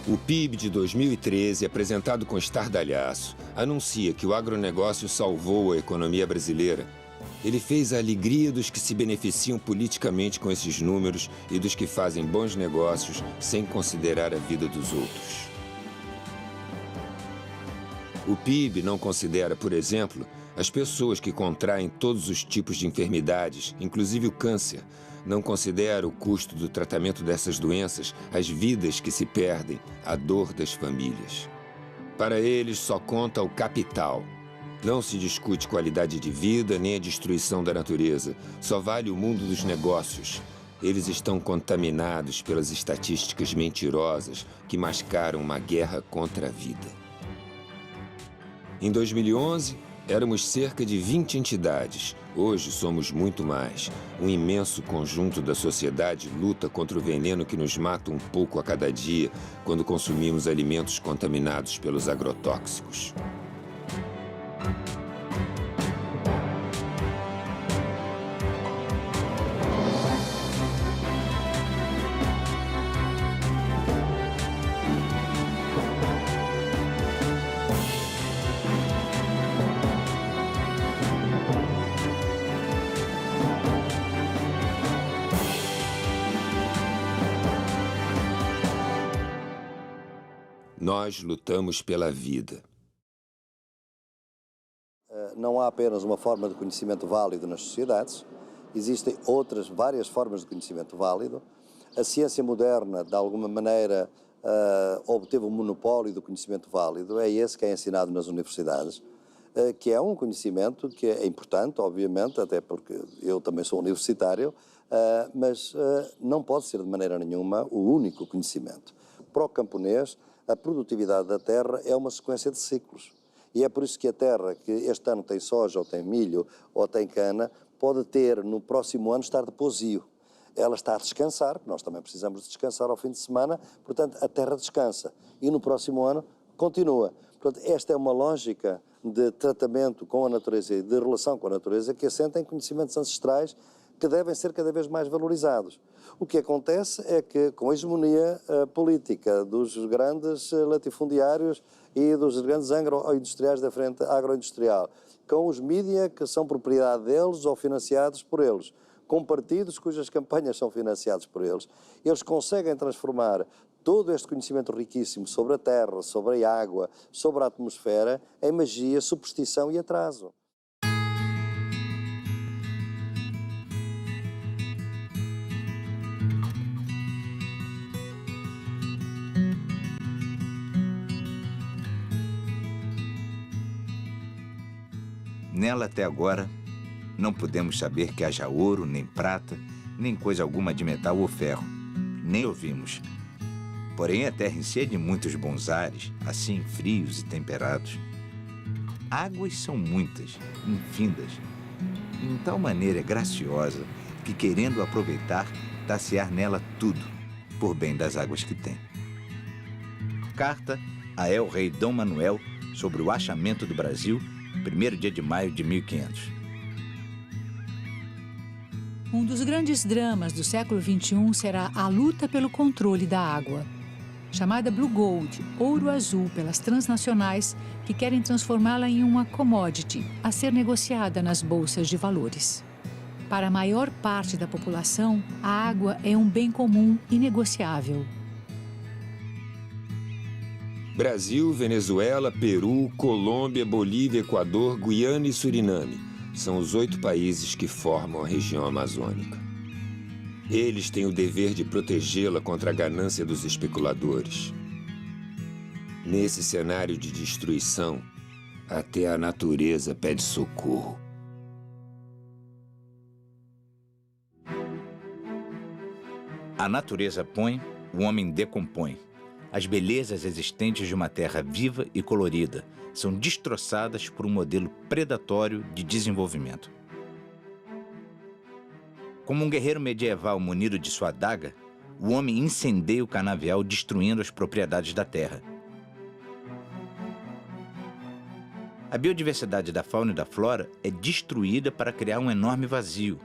O PIB de 2013, apresentado com estardalhaço, anuncia que o agronegócio salvou a economia brasileira. Ele fez a alegria dos que se beneficiam politicamente com esses números e dos que fazem bons negócios sem considerar a vida dos outros. O PIB não considera, por exemplo, as pessoas que contraem todos os tipos de enfermidades, inclusive o câncer. Não considera o custo do tratamento dessas doenças, as vidas que se perdem, a dor das famílias. Para eles, só conta o capital. Não se discute qualidade de vida nem a destruição da natureza. Só vale o mundo dos negócios. Eles estão contaminados pelas estatísticas mentirosas que mascaram uma guerra contra a vida. Em 2011, éramos cerca de 20 entidades. Hoje somos muito mais. Um imenso conjunto da sociedade luta contra o veneno que nos mata um pouco a cada dia quando consumimos alimentos contaminados pelos agrotóxicos. Nós lutamos pela vida. Não há apenas uma forma de conhecimento válido nas sociedades, existem várias formas de conhecimento válido. A ciência moderna, de alguma maneira, obteve um monopólio do conhecimento válido, é esse que é ensinado nas universidades, que é um conhecimento que é importante, obviamente, até porque eu também sou universitário, mas não pode ser de maneira nenhuma o único conhecimento. Para o camponês, a produtividade da terra é uma sequência de ciclos. E é por isso que a terra que este ano tem soja, ou tem milho, ou tem cana, pode ter no próximo ano estar de pousio. Ela está a descansar, nós também precisamos de descansar ao fim de semana, portanto a terra descansa. E no próximo ano continua. Portanto, esta é uma lógica de tratamento com a natureza e de relação com a natureza que assenta em conhecimentos ancestrais que devem ser cada vez mais valorizados. O que acontece é que, com a hegemonia política dos grandes latifundiários e dos grandes agroindustriais da frente agroindustrial, com os mídia que são propriedade deles ou financiados por eles, com partidos cujas campanhas são financiados por eles, eles conseguem transformar todo este conhecimento riquíssimo sobre a terra, sobre a água, sobre a atmosfera, em magia, superstição e atraso. Nela, até agora, não podemos saber que haja ouro, nem prata, nem coisa alguma de metal ou ferro. Nem ouvimos. Porém, a terra enche de muitos bons ares, assim frios e temperados. Águas são muitas, infindas, e em tal maneira graciosa que, querendo aproveitar, tacear nela tudo, por bem das águas que tem. Carta a El-Rei Dom Manuel sobre o achamento do Brasil, 1º dia de maio de 1500. Um dos grandes dramas do século XXI será a luta pelo controle da água. Chamada Blue Gold, ouro azul pelas transnacionais que querem transformá-la em uma commodity a ser negociada nas bolsas de valores. Para a maior parte da população, a água é um bem comum inegociável. Brasil, Venezuela, Peru, Colômbia, Bolívia, Equador, Guiana e Suriname são os 8 países que formam a região amazônica. Eles têm o dever de protegê-la contra a ganância dos especuladores. Nesse cenário de destruição, até a natureza pede socorro. A natureza põe, o homem decompõe. As belezas existentes de uma terra viva e colorida são destroçadas por um modelo predatório de desenvolvimento. Como um guerreiro medieval munido de sua adaga, o homem incendeia o canavial destruindo as propriedades da terra. A biodiversidade da fauna e da flora é destruída para criar um enorme vazio,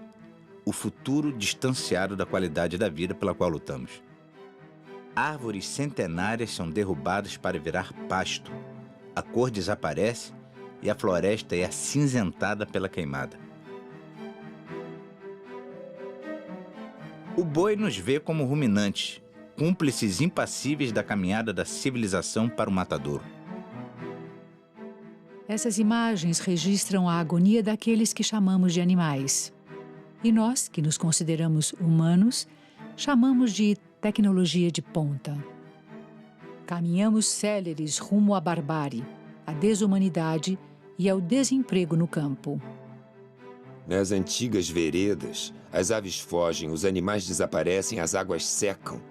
o futuro distanciado da qualidade da vida pela qual lutamos. Árvores centenárias são derrubadas para virar pasto, a cor desaparece e a floresta é acinzentada pela queimada. O boi nos vê como ruminantes, cúmplices impassíveis da caminhada da civilização para o matadouro. Essas imagens registram a agonia daqueles que chamamos de animais. E nós, que nos consideramos humanos, chamamos de tecnologia de ponta. Caminhamos céleres rumo à barbárie, à desumanidade e ao desemprego no campo. Nas antigas veredas, as aves fogem, os animais desaparecem, as águas secam.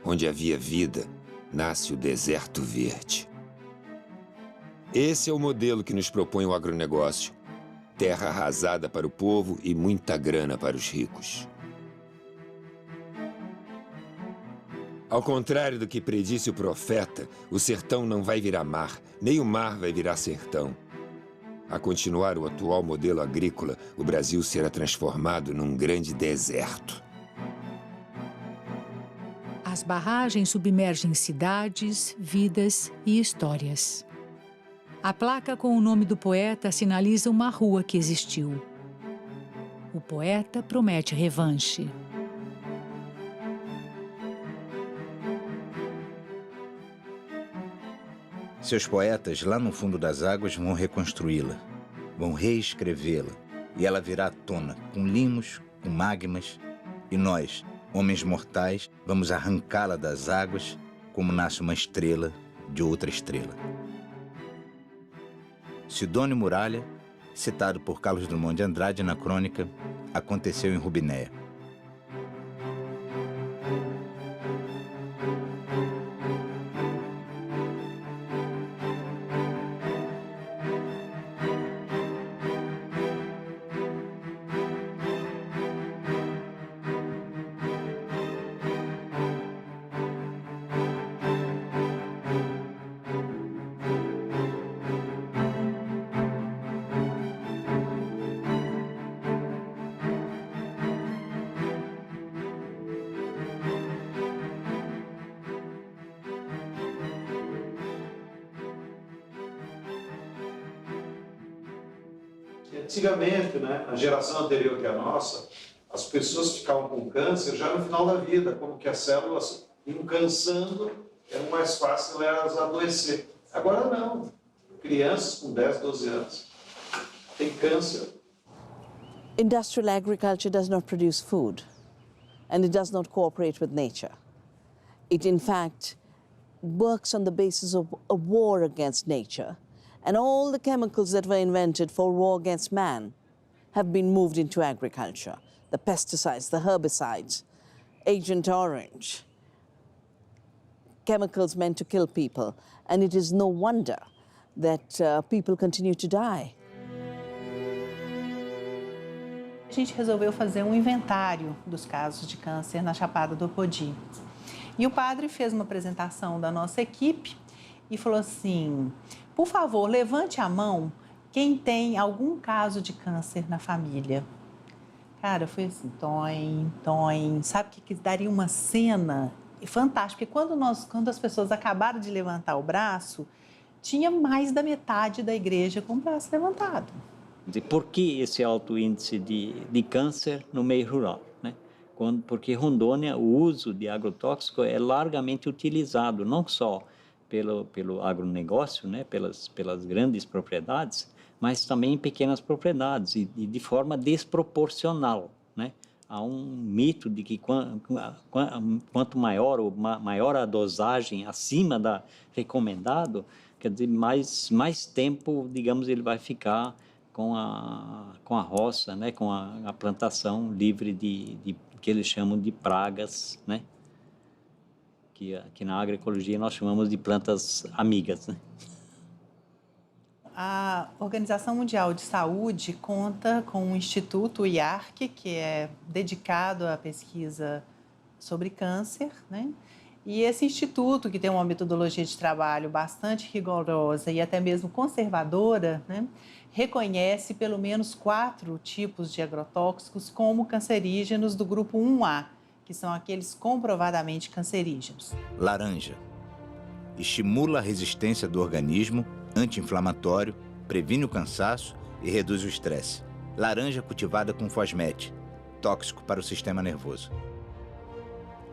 Onde havia vida, nasce o deserto verde. Esse é o modelo que nos propõe o agronegócio. Terra arrasada para o povo e muita grana para os ricos. Ao contrário do que predisse o profeta, o sertão não vai virar mar, nem o mar vai virar sertão. A continuar o atual modelo agrícola, o Brasil será transformado num grande deserto. As barragens submergem cidades, vidas e histórias. A placa com o nome do poeta sinaliza uma rua que existiu. O poeta promete revanche. Seus poetas, lá no fundo das águas, vão reconstruí-la, vão reescrevê-la, e ela virá à tona, com limos, com magmas, e nós, homens mortais, vamos arrancá-la das águas, como nasce uma estrela de outra estrela. Sidônio Muralha, citado por Carlos Drummond de Andrade na crônica Aconteceu em Rubinéia. Antigamente, né, a geração anterior que a nossa, as pessoas ficavam com câncer já no final da vida, como que as células iam cansando, era mais fácil elas adoecer. Agora não. Crianças com 10, 12 anos têm câncer. Industrial agriculture does not produce food, and it does not cooperate with nature. It, in fact, works on the basis of a war against nature. And all the chemicals that were invented for war against man have been moved into agriculture. The pesticides, the herbicides, Agent Orange, chemicals meant to kill people. And it is no wonder that people continue to die. A gente resolveu fazer um inventário dos casos de câncer na Chapada do Apodi. E o padre fez uma apresentação da nossa equipe e falou assim: por favor, levante a mão quem tem algum caso de câncer na família. Cara, foi assim, toim. Sabe que daria uma cena fantástica? Porque quando as pessoas acabaram de levantar o braço, tinha mais da metade da igreja com o braço levantado. Por que esse alto índice de câncer no meio rural, né? Porque Rondônia, o uso de agrotóxico é largamente utilizado, não só pelo agronegócio, né, pelas grandes propriedades, mas também em pequenas propriedades e de forma desproporcional, né? Há um mito de que quanto maior a dosagem acima da recomendado, quer dizer, mais tempo, digamos, ele vai ficar com a roça, né, com a plantação livre de que eles chamam de pragas, né? que aqui na agroecologia nós chamamos de plantas amigas, né? A Organização Mundial de Saúde conta com um instituto, o IARC, que é dedicado à pesquisa sobre câncer, né? E esse instituto, que tem uma metodologia de trabalho bastante rigorosa e até mesmo conservadora, né, reconhece pelo menos 4 tipos de agrotóxicos como cancerígenos do grupo 1A, que são aqueles comprovadamente cancerígenos. Laranja. Estimula a resistência do organismo, anti-inflamatório, previne o cansaço e reduz o estresse. Laranja cultivada com fosmete, tóxico para o sistema nervoso.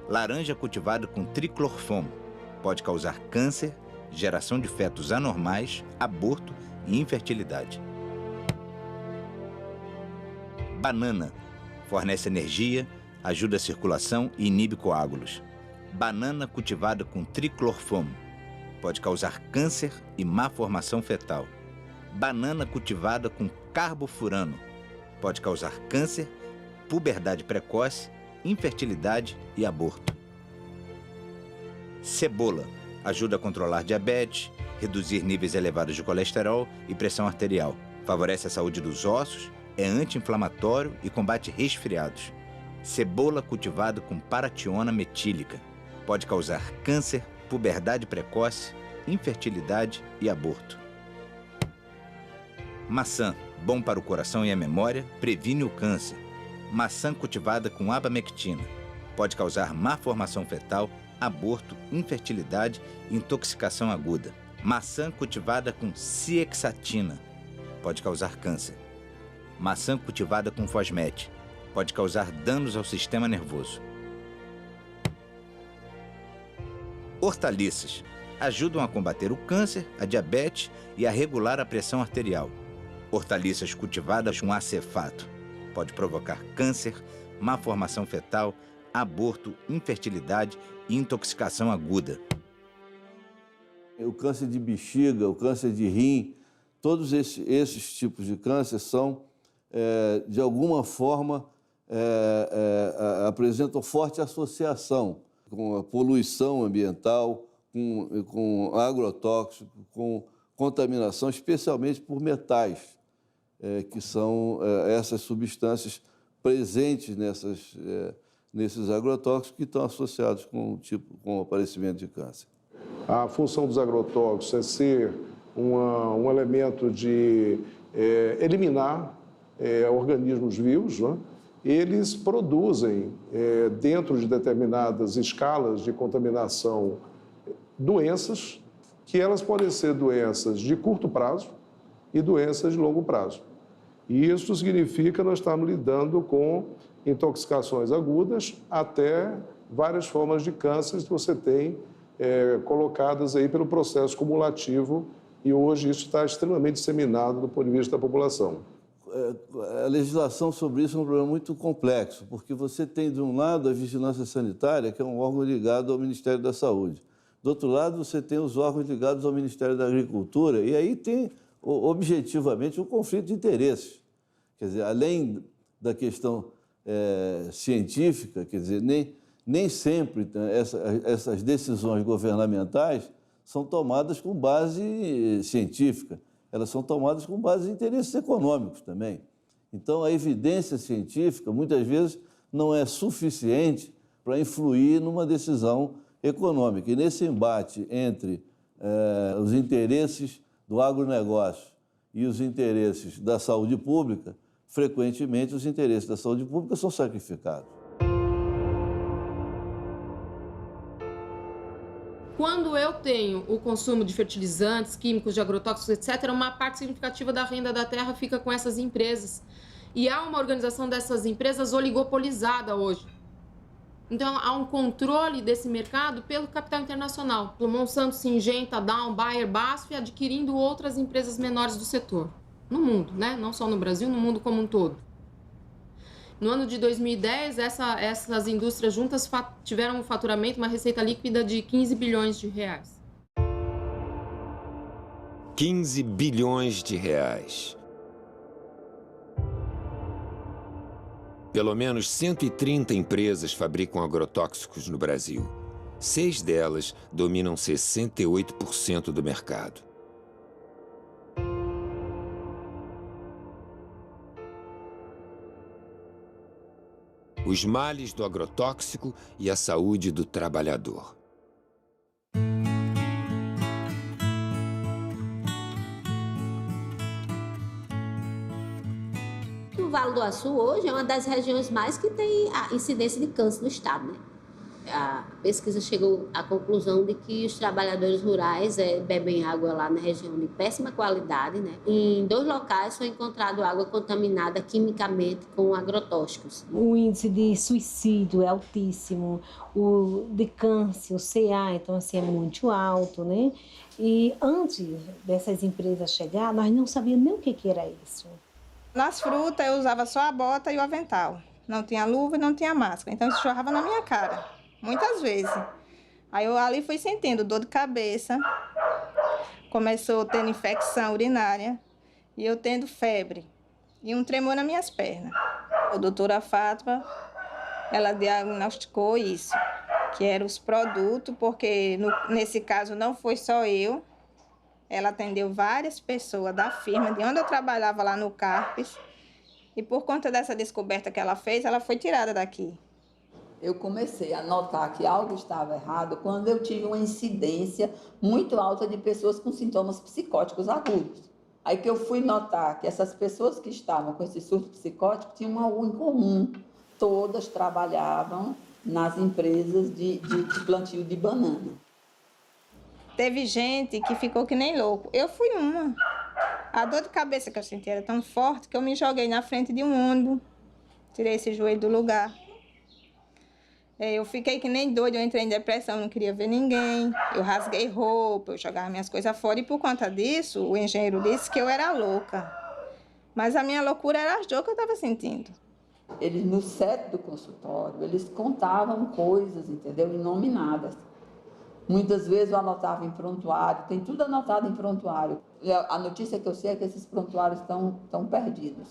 Laranja cultivada com triclorfomo, pode causar câncer, geração de fetos anormais, aborto e infertilidade. Banana. Fornece energia, ajuda a circulação e inibe coágulos. Banana cultivada com triclorfomo. Pode causar câncer e má formação fetal. Banana cultivada com carbofurano. Pode causar câncer, puberdade precoce, infertilidade e aborto. Cebola. Ajuda a controlar diabetes, reduzir níveis elevados de colesterol e pressão arterial. Favorece a saúde dos ossos, é anti-inflamatório e combate resfriados. Cebola cultivada com parationa metílica. Pode causar câncer, puberdade precoce, infertilidade e aborto. Maçã. Bom para o coração e a memória, previne o câncer. Maçã cultivada com abamectina. Pode causar má formação fetal, aborto, infertilidade e intoxicação aguda. Maçã cultivada com ciexatina. Pode causar câncer. Maçã cultivada com fosmete. Pode causar danos ao sistema nervoso. Hortaliças. Ajudam a combater o câncer, a diabetes e a regular a pressão arterial. Hortaliças cultivadas com acefato. Pode provocar câncer, má formação fetal, aborto, infertilidade e intoxicação aguda. O câncer de bexiga, o câncer de rim, todos esses tipos de câncer são, de alguma forma, apresentam forte associação com a poluição ambiental, com agrotóxico, com contaminação, especialmente por metais, que são essas substâncias presentes nesses agrotóxicos que estão associados com o aparecimento de câncer. A função dos agrotóxicos é ser um elemento de eliminar organismos vivos, né? Eles produzem, dentro de determinadas escalas de contaminação, doenças, que elas podem ser doenças de curto prazo e doenças de longo prazo. E isso significa que nós estamos lidando com intoxicações agudas até várias formas de câncer que você tem colocadas aí pelo processo cumulativo, e hoje isso está extremamente disseminado do ponto de vista da população. A legislação sobre isso é um problema muito complexo, porque você tem, de um lado, a vigilância sanitária, que é um órgão ligado ao Ministério da Saúde. Do outro lado, você tem os órgãos ligados ao Ministério da Agricultura, e aí tem, objetivamente, um conflito de interesses. Quer dizer, além da questão científica, quer dizer, nem sempre essas decisões governamentais são tomadas com base científica. Elas são tomadas com base em interesses econômicos também. Então, a evidência científica, muitas vezes, não é suficiente para influir numa decisão econômica. E nesse embate entre os interesses do agronegócio e os interesses da saúde pública, frequentemente os interesses da saúde pública são sacrificados. Quando eu tenho o consumo de fertilizantes, químicos, de agrotóxicos, etc., uma parte significativa da renda da terra fica com essas empresas. E há uma organização dessas empresas oligopolizada hoje. Então, há um controle desse mercado pelo capital internacional, pelo Monsanto, Syngenta, Dow, Bayer, BASF, adquirindo outras empresas menores do setor. No mundo, né? Não só no Brasil, no mundo como um todo. No ano de 2010, essas indústrias juntas tiveram um faturamento, uma receita líquida de 15 bilhões de reais. 15 bilhões de reais. Pelo menos 130 empresas fabricam agrotóxicos no Brasil. 6 delas dominam 68% do mercado. Os males do agrotóxico e a saúde do trabalhador. O Vale do Açu hoje é uma das regiões mais que tem a incidência de câncer no estado, né? A pesquisa chegou à conclusão de que os trabalhadores rurais bebem água lá na região de péssima qualidade, né? Em 2 locais foi encontrado água contaminada quimicamente com agrotóxicos. O índice de suicídio é altíssimo, o de câncer, o CA, então assim, é muito alto, né? E antes dessas empresas chegar, nós não sabíamos nem o que era isso. Nas frutas eu usava só a bota e o avental. Não tinha luva e não tinha máscara, então isso jorrava na minha cara. Muitas vezes. Aí eu ali fui sentindo dor de cabeça, começou tendo infecção urinária e eu tendo febre e um tremor nas minhas pernas. A doutora Fátima, ela diagnosticou isso, que eram os produtos, porque nesse caso não foi só eu, ela atendeu várias pessoas da firma, de onde eu trabalhava lá no Carpes, e por conta dessa descoberta que ela fez, ela foi tirada daqui. Eu comecei a notar que algo estava errado quando eu tive uma incidência muito alta de pessoas com sintomas psicóticos agudos. Aí que eu fui notar que essas pessoas que estavam com esse surto psicótico tinham algo em comum. Todas trabalhavam nas empresas de plantio de banana. Teve gente que ficou que nem louco. Eu fui uma. A dor de cabeça que eu senti era tão forte que eu me joguei na frente de um ônibus. Tirei esse joelho do lugar. Eu fiquei que nem doida, eu entrei em depressão, não queria ver ninguém. Eu rasguei roupa, eu jogava minhas coisas fora. E por conta disso, o engenheiro disse que eu era louca. Mas a minha loucura era as dores que eu estava sentindo. Eles, no set do consultório, eles contavam coisas, entendeu? Inominadas. Muitas vezes eu anotava em prontuário, tem tudo anotado em prontuário. A notícia que eu sei é que esses prontuários estão perdidos.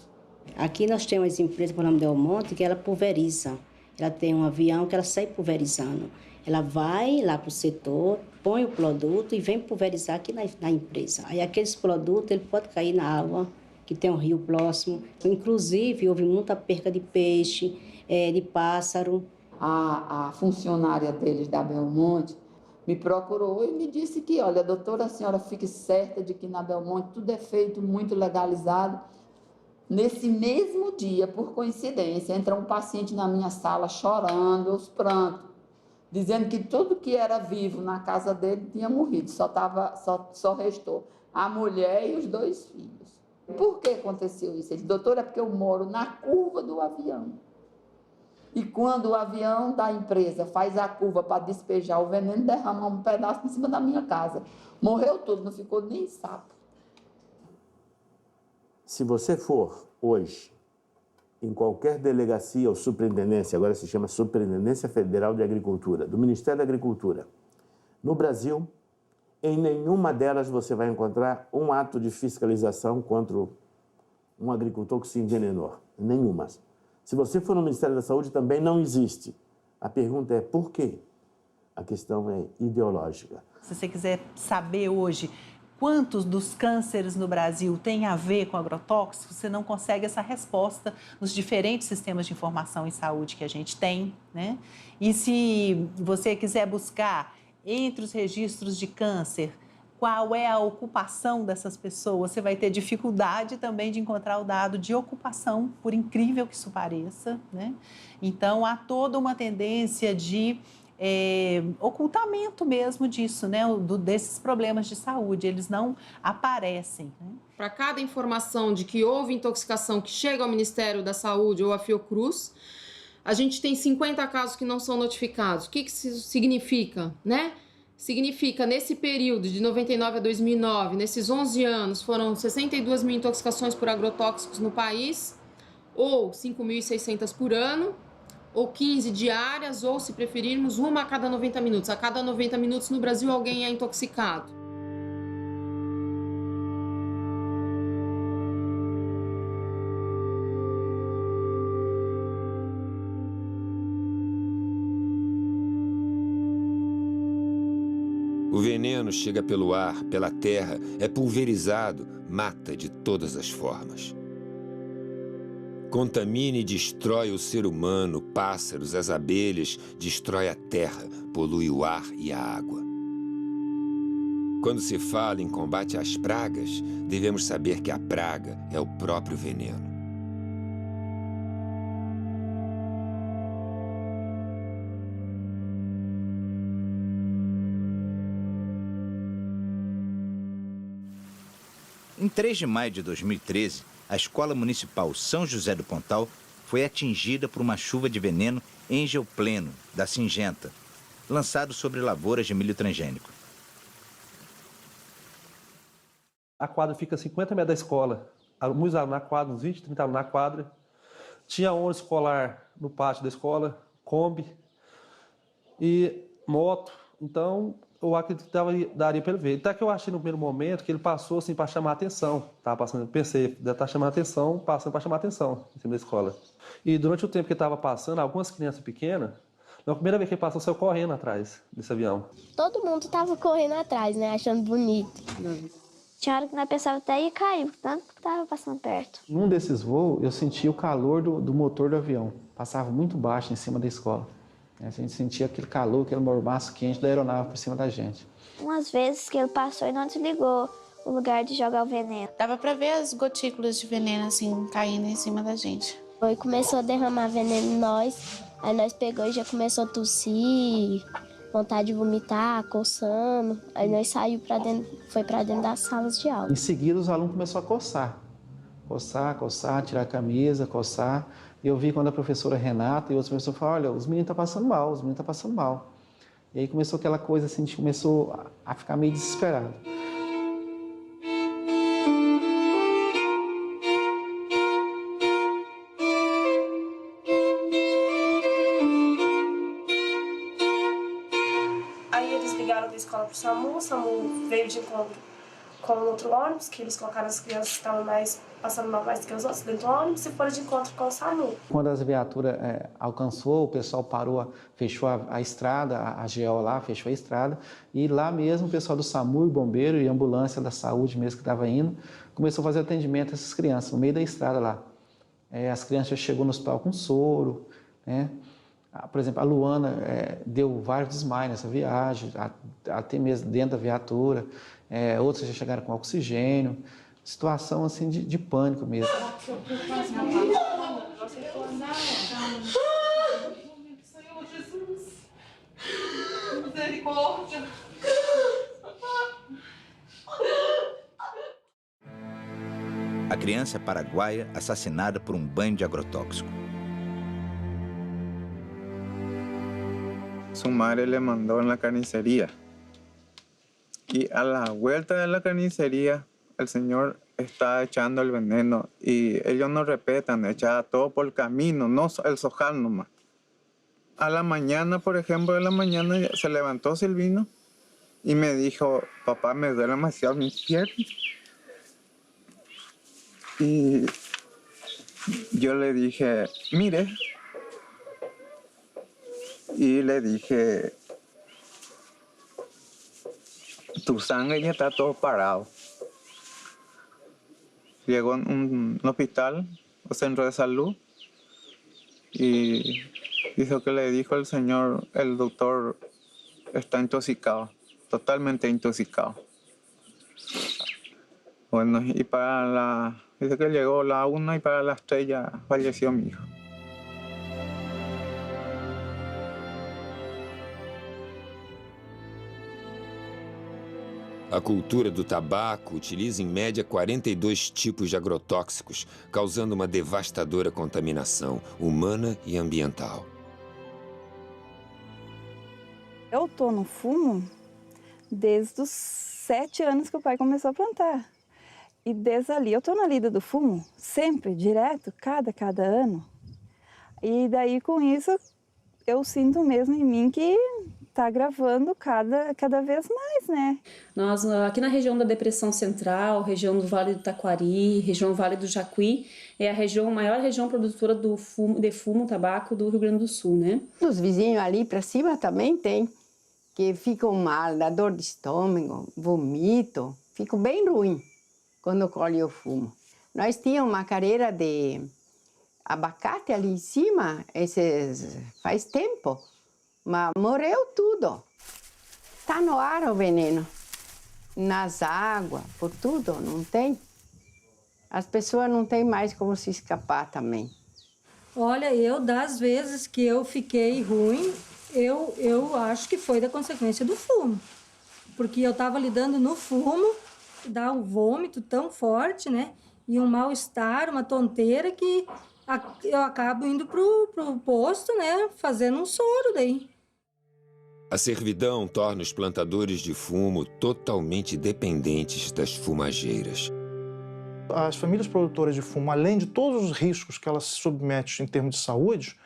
Aqui nós temos uma empresa, por nome de Almonte, que ela pulveriza. Ela tem um avião que ela sai pulverizando. Ela vai lá para o setor, põe o produto e vem pulverizar aqui na empresa. Aí aqueles produtos, ele pode cair na água, que tem um rio próximo. Inclusive, houve muita perca de peixe, de pássaro. A funcionária deles da Belmonte me procurou e me disse que, olha, doutora, a senhora fique certa de que na Belmonte tudo é feito muito legalizado. Nesse mesmo dia, por coincidência, entra um paciente na minha sala chorando, aos prantos, dizendo que tudo que era vivo na casa dele tinha morrido, só restou a mulher e os 2 filhos. Por que aconteceu isso? Ele disse, doutora, é porque eu moro na curva do avião. E quando o avião da empresa faz a curva para despejar o veneno, derrama um pedaço em cima da minha casa. Morreu tudo, não ficou nem sapo. Se você for hoje em qualquer delegacia ou superintendência, agora se chama Superintendência Federal de Agricultura, do Ministério da Agricultura, no Brasil, em nenhuma delas você vai encontrar um ato de fiscalização contra um agricultor que se envenenou. Nenhuma. Se você for no Ministério da Saúde, também não existe. A pergunta é por quê? A questão é ideológica. Se você quiser saber hoje quantos dos cânceres no Brasil têm a ver com agrotóxicos, você não consegue essa resposta nos diferentes sistemas de informação em saúde que a gente tem, né? E se você quiser buscar entre os registros de câncer qual é a ocupação dessas pessoas, você vai ter dificuldade também de encontrar o dado de ocupação, por incrível que isso pareça, né? Então, há toda uma tendência de ocultamento mesmo disso, né? Desses problemas de saúde, eles não aparecem, né? Para cada informação de que houve intoxicação que chega ao Ministério da Saúde ou à Fiocruz, a gente tem 50 casos que não são notificados. O que isso significa, né? Significa, nesse período de 99 a 2009, nesses 11 anos, foram 62 mil intoxicações por agrotóxicos no país, ou 5.600 por ano, ou 15 diárias, ou, se preferirmos, uma a cada 90 minutos. A cada 90 minutos no Brasil alguém é intoxicado. O veneno chega pelo ar, pela terra, é pulverizado, mata de todas as formas. Contamina e destrói o ser humano, pássaros, as abelhas, destrói a terra, polui o ar e a água. Quando se fala em combate às pragas, devemos saber que a praga é o próprio veneno. Em 3 de maio de 2013, a Escola Municipal São José do Pontal foi atingida por uma chuva de veneno engeopleno, da Singenta, lançado sobre lavouras de milho transgênico. A quadra fica a 50 metros da escola. Muitos alunos na quadra, uns 20, 30 alunos na quadra. Tinha ônibus escolar no pátio da escola, Kombi e moto. Então, eu acredito que daria para ele ver. Até que eu achei no primeiro momento que ele passou assim para chamar a atenção. Pensei, deve estar chamando a atenção, passando para chamar a atenção em cima da escola. E durante o tempo que ele estava passando, algumas crianças pequenas, na primeira vez que ele passou, saiu correndo atrás desse avião. Todo mundo estava correndo atrás, né? Achando bonito. Tinha hora que nós pensávamos até ia cair, tanto que estava passando perto. Num desses voos, eu senti o calor do motor do avião. Passava muito baixo em cima da escola. A gente sentia aquele calor, aquele mormaço quente da aeronave por cima da gente. Umas vezes que ele passou e não desligou o lugar de jogar o veneno. Dava para ver as gotículas de veneno assim caindo em cima da gente. Foi, começou a derramar veneno em nós, aí nós pegou e já começou a tossir, vontade de vomitar, coçando. Aí nós saímos foi para dentro das salas de aula. Em seguida, os alunos começaram a coçar. Coçar, tirar a camisa, coçar. E eu vi quando a professora Renata e outros professores falaram, olha, os meninos estão passando mal, E aí começou aquela coisa assim, a gente começou a ficar meio desesperado. Aí eles ligaram da escola para o SAMU veio de encontro com outro ônibus, que eles colocaram as crianças que estavam passando mal mais que os outros dentro do ônibus e foram de encontro com o SAMU. Quando as viaturas alcançou, o pessoal parou, fechou a estrada, a GO lá fechou a estrada, e lá mesmo o pessoal do SAMU, bombeiro e ambulância da saúde mesmo que estava indo, começou a fazer atendimento a essas crianças, no meio da estrada lá. As crianças já chegou no hospital com soro, né? Por exemplo, a Luana deu vários desmaios nessa viagem, até mesmo dentro da viatura. Outros já chegaram com oxigênio. Situação assim de pânico mesmo. Senhor Jesus, misericórdia. A criança paraguaia assassinada por um banho de agrotóxico. Su madre le mandó en la carnicería y a la vuelta de la carnicería el señor está echando el veneno y ellos no respetan, echaba todo por el camino, no el sojal nomás. A la mañana, por ejemplo, se levantó Silvino y me dijo, papá, me duele demasiado mis piernas. Y yo le dije, mire, y le dije, tu sangre ya está todo parado. Llegó en un hospital, o centro de salud, y dijo que le dijo el señor, el doctor está intoxicado, totalmente intoxicado. Bueno, y dice que llegó la 1 y para las 3 ya falleció mi hijo. A cultura do tabaco utiliza em média 42 tipos de agrotóxicos, causando uma devastadora contaminação humana e ambiental. Eu estou no fumo desde os 7 anos que o pai começou a plantar. E desde ali eu estou na lida do fumo, sempre, direto, cada ano. E daí com isso eu sinto mesmo em mim que está agravando cada vez mais, né? Nós, aqui na região da Depressão Central, região do Vale do Taquari, região Vale do Jacuí, é a maior região produtora de fumo, tabaco do Rio Grande do Sul, né? Os vizinhos ali para cima também tem. que ficam mal, dá dor de estômago, vomito, fico bem ruim quando colho o fumo. Nós tínhamos uma careira de abacate ali em cima, faz tempo, mas morreu tudo. Está no ar o veneno, nas águas, por tudo, não tem. As pessoas não têm mais como se escapar também. Olha, das vezes que eu fiquei ruim, eu acho que foi da consequência do fumo. Porque eu estava lidando no fumo, dá um vômito tão forte, né? E um mal-estar, uma tonteira que eu acabo indo pro posto, né? Fazendo um soro daí. A servidão torna os plantadores de fumo totalmente dependentes das fumageiras. As famílias produtoras de fumo, além de todos os riscos que ela se submete em termos de saúde,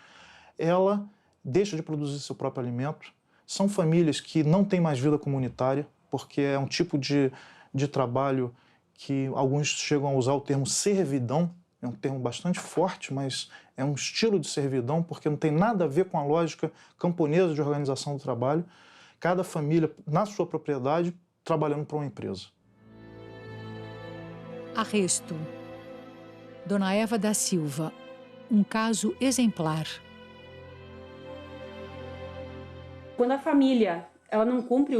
ela deixa de produzir seu próprio alimento. São famílias que não têm mais vida comunitária, porque é um tipo de trabalho que alguns chegam a usar o termo servidão. É um termo bastante forte, mas é um estilo de servidão, porque não tem nada a ver com a lógica camponesa de organização do trabalho. Cada família, na sua propriedade, trabalhando para uma empresa. Arresto. Dona Eva da Silva, um caso exemplar. Quando a família ela não cumpre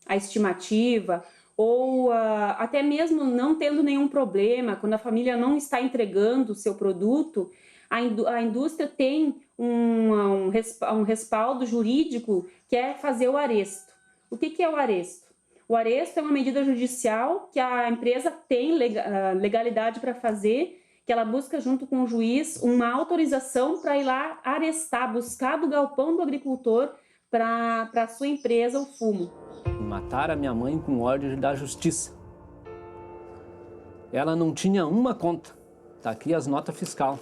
a estimativa, ou até mesmo não tendo nenhum problema, quando a família não está entregando o seu produto, a indústria tem um respaldo jurídico que é fazer o aresto. O que é o aresto? O aresto é uma medida judicial que a empresa tem legalidade para fazer, que ela busca junto com o juiz uma autorização para ir lá arestar, buscar do galpão do agricultor para a sua empresa o fumo. Mataram a minha mãe com ordem da justiça. Ela não tinha uma conta. Tá aqui as notas fiscal.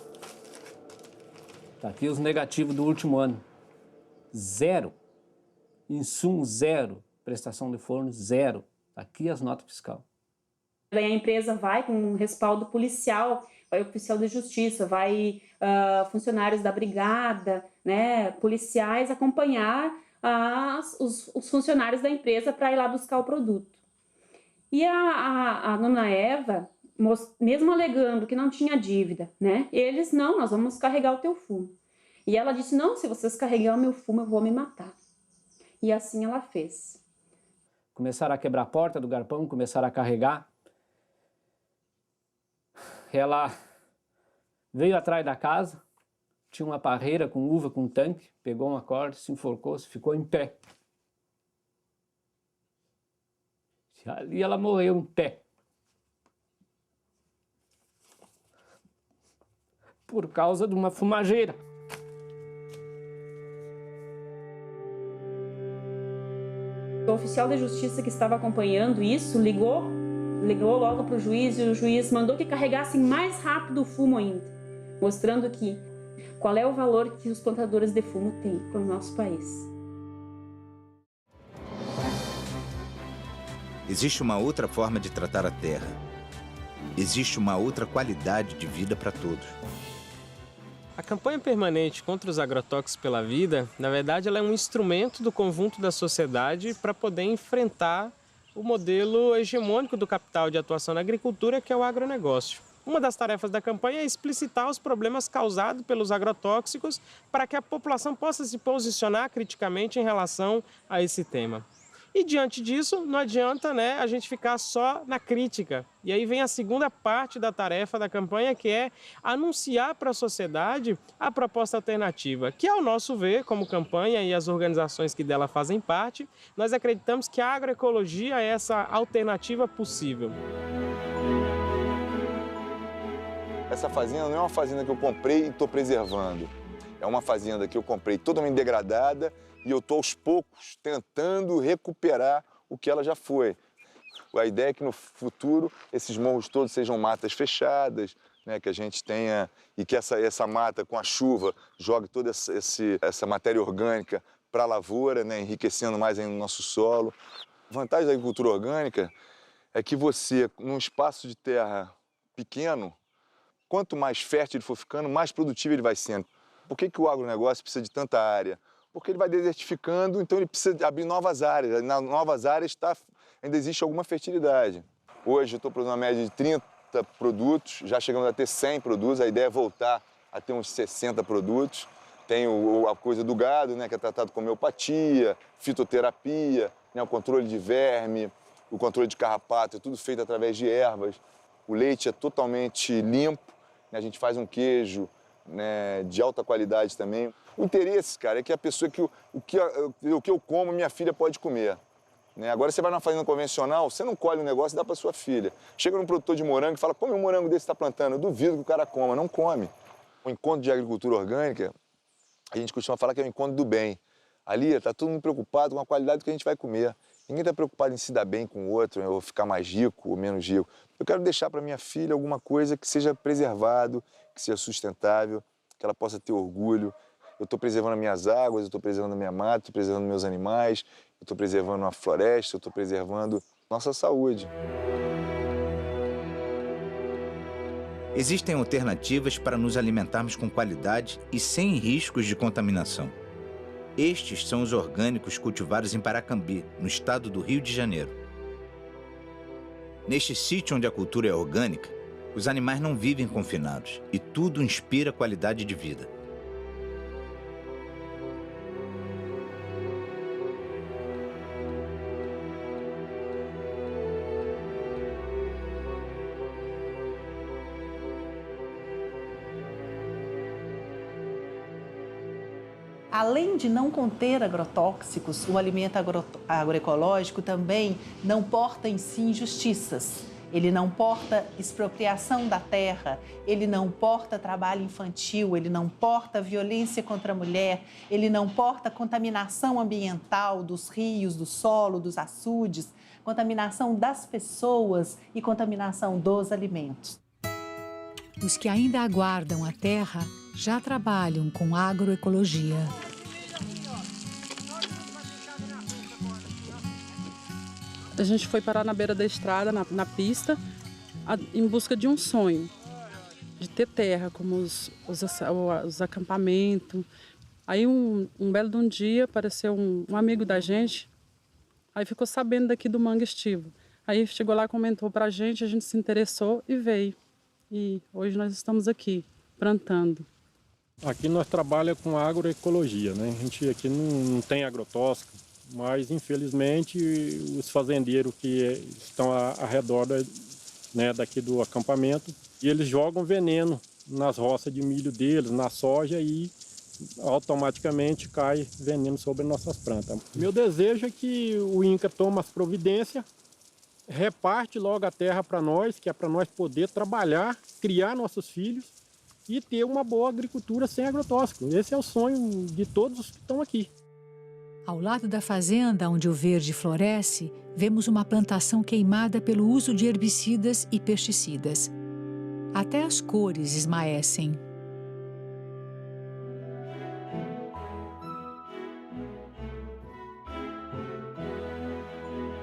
Tá aqui os negativos do último ano. 0. Insumo 0. Prestação de forno 0. Tá aqui as notas fiscal. Daí a empresa vai com um respaldo policial, vai oficial de justiça, vai funcionários da brigada, né, policiais acompanhar os funcionários da empresa para ir lá buscar o produto. E a dona Eva, mesmo alegando que não tinha dívida, né, eles, não, nós vamos carregar o teu fumo. E ela disse, não, se vocês carregarem o meu fumo, eu vou me matar. E assim ela fez. Começaram a quebrar a porta do galpão, começaram a carregar. Ela veio atrás da casa, tinha uma parreira com uva, com tanque, pegou uma corda, se enforcou, se ficou em pé. E ali ela morreu em pé. Por causa de uma fumageira. O oficial de justiça que estava acompanhando isso ligou logo para o juiz, e o juiz mandou que carregassem mais rápido o fumo ainda, mostrando que qual é o valor que os plantadores de fumo têm para o nosso país. Existe uma outra forma de tratar a terra. Existe uma outra qualidade de vida para todos. A campanha permanente contra os agrotóxicos pela vida, na verdade, ela é um instrumento do conjunto da sociedade para poder enfrentar o modelo hegemônico do capital de atuação na agricultura, que é o agronegócio. Uma das tarefas da campanha é explicitar os problemas causados pelos agrotóxicos para que a população possa se posicionar criticamente em relação a esse tema. E diante disso, não adianta, né, a gente ficar só na crítica. E aí vem a segunda parte da tarefa da campanha, que é anunciar para a sociedade a proposta alternativa, que, ao nosso ver, como campanha e as organizações que dela fazem parte, nós acreditamos que a agroecologia é essa alternativa possível. Essa fazenda não é uma fazenda que eu comprei e estou preservando. É uma fazenda que eu comprei totalmente degradada e eu estou aos poucos tentando recuperar o que ela já foi. A ideia é que no futuro esses morros todos sejam matas fechadas, né, que a gente tenha, e que essa mata com a chuva jogue toda essa matéria orgânica para a lavoura, né, enriquecendo mais ainda o nosso solo. A vantagem da agricultura orgânica é que você, num espaço de terra pequeno, quanto mais fértil ele for ficando, mais produtivo ele vai sendo. Por que o agronegócio precisa de tanta área? porque ele vai desertificando, então ele precisa abrir novas áreas. Nas novas áreas ainda existe alguma fertilidade. Hoje eu estou produzindo uma média de 30 produtos, já chegamos a ter 100 produtos, a ideia é voltar a ter uns 60 produtos. Tem a coisa do gado, né, que é tratado com homeopatia, fitoterapia, né, o controle de verme, o controle de carrapato, é tudo feito através de ervas. O leite é totalmente limpo, né, a gente faz um queijo, né, de alta qualidade também. O interesse, cara, é que a pessoa o que eu como, minha filha pode comer. Né? Agora você vai numa fazenda convencional, você não colhe um negócio e dá para sua filha. Chega num produtor de morango e fala, come um morango desse que está plantando. Eu duvido que o cara coma, não come. O encontro de agricultura orgânica, a gente costuma falar que é o encontro do bem. Ali está todo mundo preocupado com a qualidade do que a gente vai comer. Ninguém está preocupado em se dar bem com o outro, ou ficar mais rico ou menos rico. Eu quero deixar para minha filha alguma coisa que seja preservado, que seja sustentável, que ela possa ter orgulho. Eu estou preservando as minhas águas, eu estou preservando a minha mata, estou preservando meus animais, eu estou preservando a floresta, eu estou preservando nossa saúde. Existem alternativas para nos alimentarmos com qualidade e sem riscos de contaminação. Estes são os orgânicos cultivados em Paracambi, no estado do Rio de Janeiro. Neste sítio onde a cultura é orgânica, os animais não vivem confinados e tudo inspira qualidade de vida. Além de não conter agrotóxicos, o alimento agroecológico também não porta em si injustiças. Ele não porta expropriação da terra, ele não porta trabalho infantil, ele não porta violência contra a mulher, ele não porta contaminação ambiental dos rios, do solo, dos açudes, contaminação das pessoas e contaminação dos alimentos. Os que ainda aguardam a terra já trabalham com agroecologia. A gente foi parar na beira da estrada, na pista, em busca de um sonho, de ter terra, como os acampamentos. Aí um belo de um dia apareceu um amigo da gente, aí ficou sabendo daqui do Manga Estivo. Aí chegou lá, comentou pra gente, a gente se interessou e veio. E hoje nós estamos aqui, plantando. Aqui nós trabalhamos com agroecologia, né? A gente aqui não tem agrotóxico, mas infelizmente os fazendeiros que estão ao redor daqui do acampamento, e eles jogam veneno nas roças de milho deles, na soja, e automaticamente cai veneno sobre nossas plantas. Meu desejo é que o INCRA tome as providências, reparte logo a terra para nós, que é para nós poder trabalhar, criar nossos filhos e ter uma boa agricultura sem agrotóxico. Esse é o sonho de todos os que estão aqui. Ao lado da fazenda onde o verde floresce, vemos uma plantação queimada pelo uso de herbicidas e pesticidas. Até as cores esmaecem.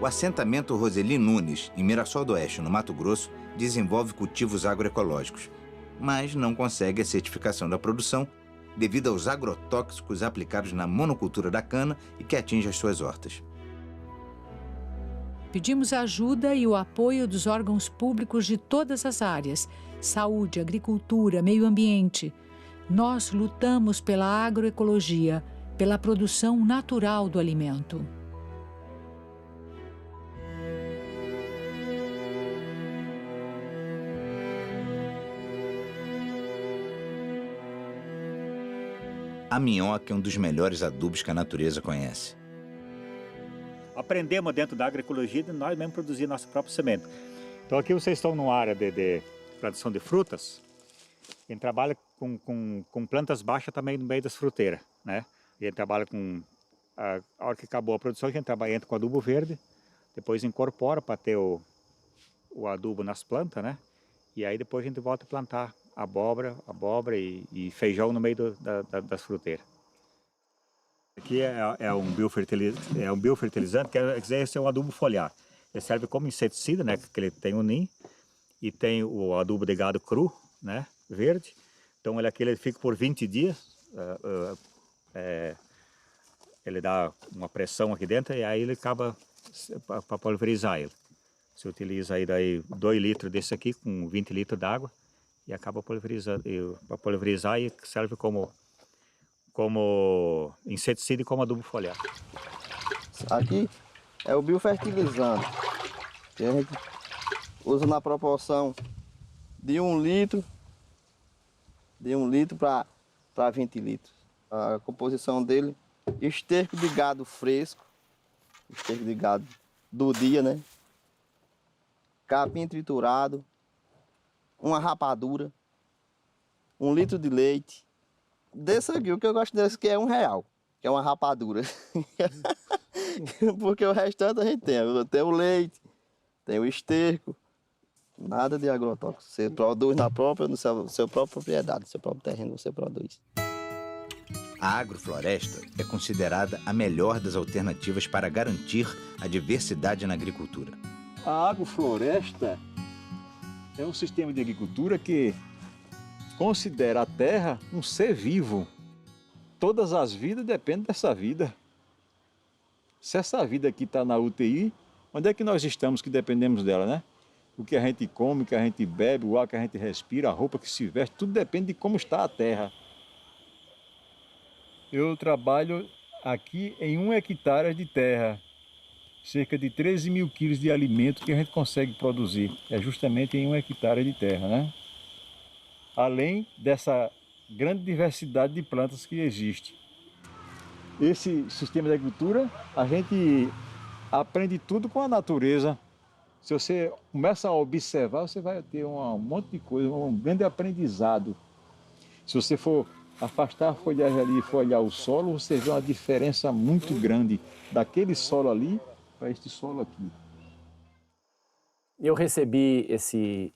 O assentamento Roseli Nunes, em Mirassol do Oeste, no Mato Grosso, desenvolve cultivos agroecológicos, mas não consegue a certificação da produção devido aos agrotóxicos aplicados na monocultura da cana e que atinge as suas hortas. Pedimos a ajuda e o apoio dos órgãos públicos de todas as áreas: saúde, agricultura, meio ambiente. Nós lutamos pela agroecologia, pela produção natural do alimento. A minhoca é um dos melhores adubos que a natureza conhece. Aprendemos dentro da agroecologia de nós mesmos produzir nossa própria semente. Então aqui vocês estão numa área de produção de frutas. A gente trabalha com plantas baixas também no meio das fruteiras, né? A gente trabalha com... A hora que acabou a produção, a gente entra com adubo verde, depois incorpora para ter o adubo nas plantas, né? E aí depois a gente volta a plantar abóbora e feijão no meio das fruteiras. Aqui é um biofertilizante, que é um adubo foliar. Ele serve como inseticida, né? Que ele tem o NIM e tem o adubo de gado cru, né? Verde. Então ele fica por 20 dias ele dá uma pressão aqui dentro e aí ele acaba para pulverizar ele. Você utiliza aí daí 2 litros desse aqui com 20 litros d'água e acaba pulverizando. Para pulverizar e serve como inseticida e como adubo foliar. Aqui é o biofertilizante, que a gente usa na proporção de 1 litro, para 20 litros. A composição dele, esterco de gado fresco, esterco de gado do dia, né? Capim triturado, uma rapadura, 1 litro de leite. Desse aqui, o que eu gosto desse aqui é R$1, que é uma rapadura. Porque o restante a gente tem o leite, tem o esterco, nada de agrotóxico. Você produz no seu próprio propriedade, no seu próprio terreno você produz. A agrofloresta é considerada a melhor das alternativas para garantir a diversidade na agricultura. A agrofloresta é um sistema de agricultura que considera a terra um ser vivo. Todas as vidas dependem dessa vida. Se essa vida aqui está na UTI, onde é que nós estamos que dependemos dela, né? O que a gente come, o que a gente bebe, o ar que a gente respira, a roupa que se veste, tudo depende de como está a terra. Eu trabalho aqui em 1 hectare de terra, cerca de 13 mil quilos de alimento que a gente consegue produzir. É justamente em 1 hectare de terra, né? Além dessa grande diversidade de plantas que existe. Esse sistema de agricultura, a gente aprende tudo com a natureza. Se você começa a observar, você vai ter um monte de coisa, um grande aprendizado. Se você for afastar a folhagem ali e for olhar o solo, você vê uma diferença muito grande daquele solo ali para este solo aqui. Eu recebi esse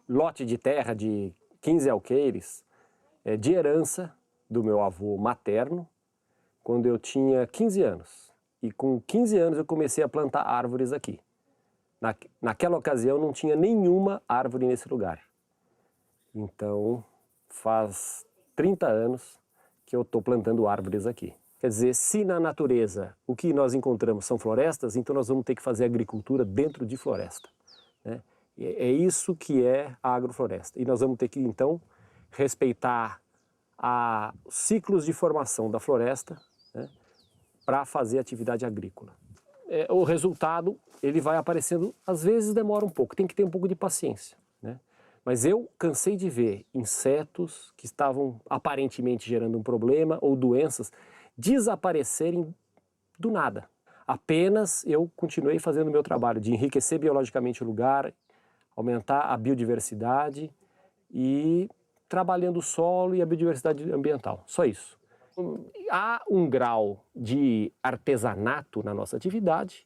lote de terra de 15 alqueires de herança do meu avô materno, quando eu tinha 15 anos. E com 15 anos eu comecei a plantar árvores aqui. Naquela ocasião não tinha nenhuma árvore nesse lugar. Então faz 30 anos que eu estou plantando árvores aqui. Quer dizer, se na natureza o que nós encontramos são florestas, então nós vamos ter que fazer agricultura dentro de floresta, né? É isso que é a agrofloresta. E nós vamos ter que, então, respeitar os ciclos de formação da floresta, né, para fazer atividade agrícola. O resultado, ele vai aparecendo, às vezes demora um pouco, tem que ter um pouco de paciência, né? Mas eu cansei de ver insetos que estavam aparentemente gerando um problema ou doenças desaparecerem do nada. Apenas eu continuei fazendo o meu trabalho de enriquecer biologicamente o lugar, aumentar a biodiversidade e trabalhando o solo e a biodiversidade ambiental. Só isso. Há um grau de artesanato na nossa atividade,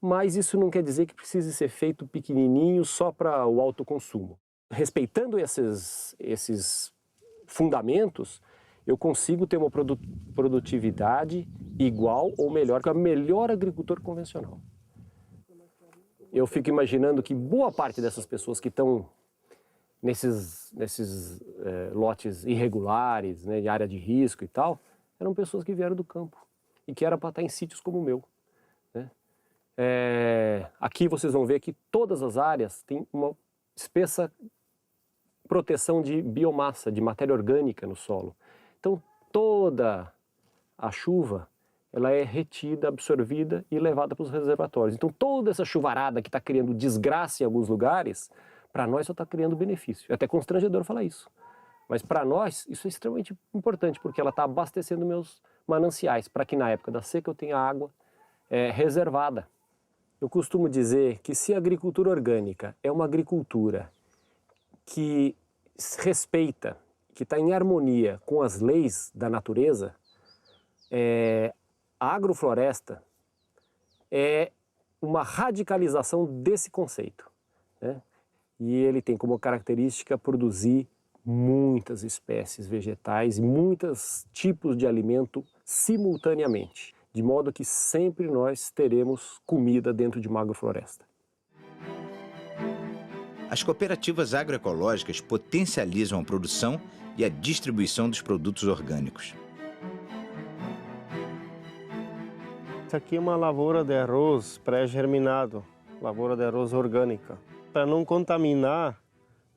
mas isso não quer dizer que precise ser feito pequenininho só para o autoconsumo. Respeitando esses fundamentos, eu consigo ter uma produtividade igual ou melhor que o melhor agricultor convencional. Eu fico imaginando que boa parte dessas pessoas que estão nesses lotes irregulares, né, de área de risco e tal, eram pessoas que vieram do campo e que era para estar em sítios como o meu, né? Aqui vocês vão ver que todas as áreas têm uma espessa proteção de biomassa, de matéria orgânica no solo. Então toda a chuva ela é retida, absorvida e levada para os reservatórios. Então toda essa chuvarada que está criando desgraça em alguns lugares, para nós só está criando benefício. É até constrangedor falar isso. Mas para nós isso é extremamente importante, porque ela está abastecendo meus mananciais, para que na época da seca eu tenha água reservada. Eu costumo dizer que se a agricultura orgânica é uma agricultura que respeita, que está em harmonia com as leis da natureza, a agrofloresta é uma radicalização desse conceito, né? E ele tem como característica produzir muitas espécies vegetais e muitos tipos de alimento simultaneamente, de modo que sempre nós teremos comida dentro de uma agrofloresta. As cooperativas agroecológicas potencializam a produção e a distribuição dos produtos orgânicos. Esta aqui é uma lavoura de arroz pré-germinado, lavoura de arroz orgânica. Para não contaminar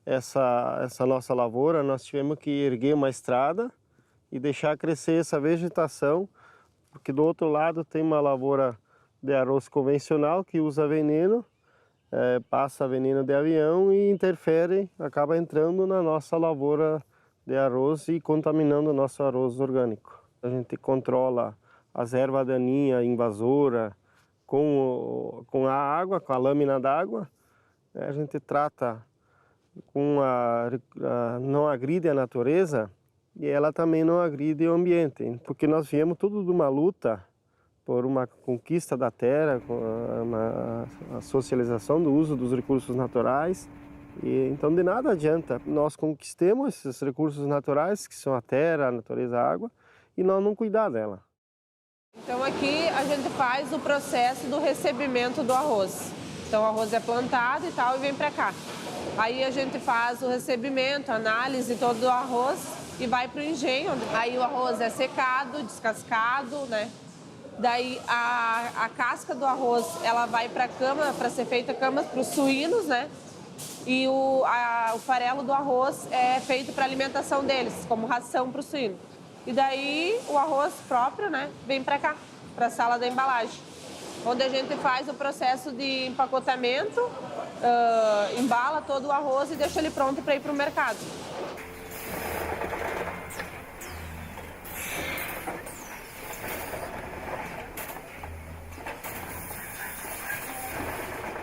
essa nossa lavoura, nós tivemos que erguer uma estrada e deixar crescer essa vegetação, porque do outro lado tem uma lavoura de arroz convencional que usa veneno, passa veneno de avião e interfere, acaba entrando na nossa lavoura de arroz e contaminando o nosso arroz orgânico. A gente controla as ervas daninhas invasoras com a água, com a lâmina d'água. A gente trata não agride a natureza e ela também não agride o ambiente, porque nós viemos tudo de uma luta por uma conquista da terra, a socialização do uso dos recursos naturais. E, então, de nada adianta nós conquistemos esses recursos naturais, que são a terra, a natureza, a água, e nós não cuidar dela. Então, aqui a gente faz o processo do recebimento do arroz. Então, o arroz é plantado e tal e vem para cá. Aí a gente faz o recebimento, análise todo do arroz e vai para o engenho. Aí o arroz é secado, descascado, né? Daí a casca do arroz, ela vai para a cama, para ser feita cama para os suínos, né? E o farelo do arroz é feito para alimentação deles, como ração para o suíno. E daí o arroz próprio, né, vem para cá, para a sala da embalagem, onde a gente faz o processo de empacotamento, embala todo o arroz e deixa ele pronto para ir para o mercado.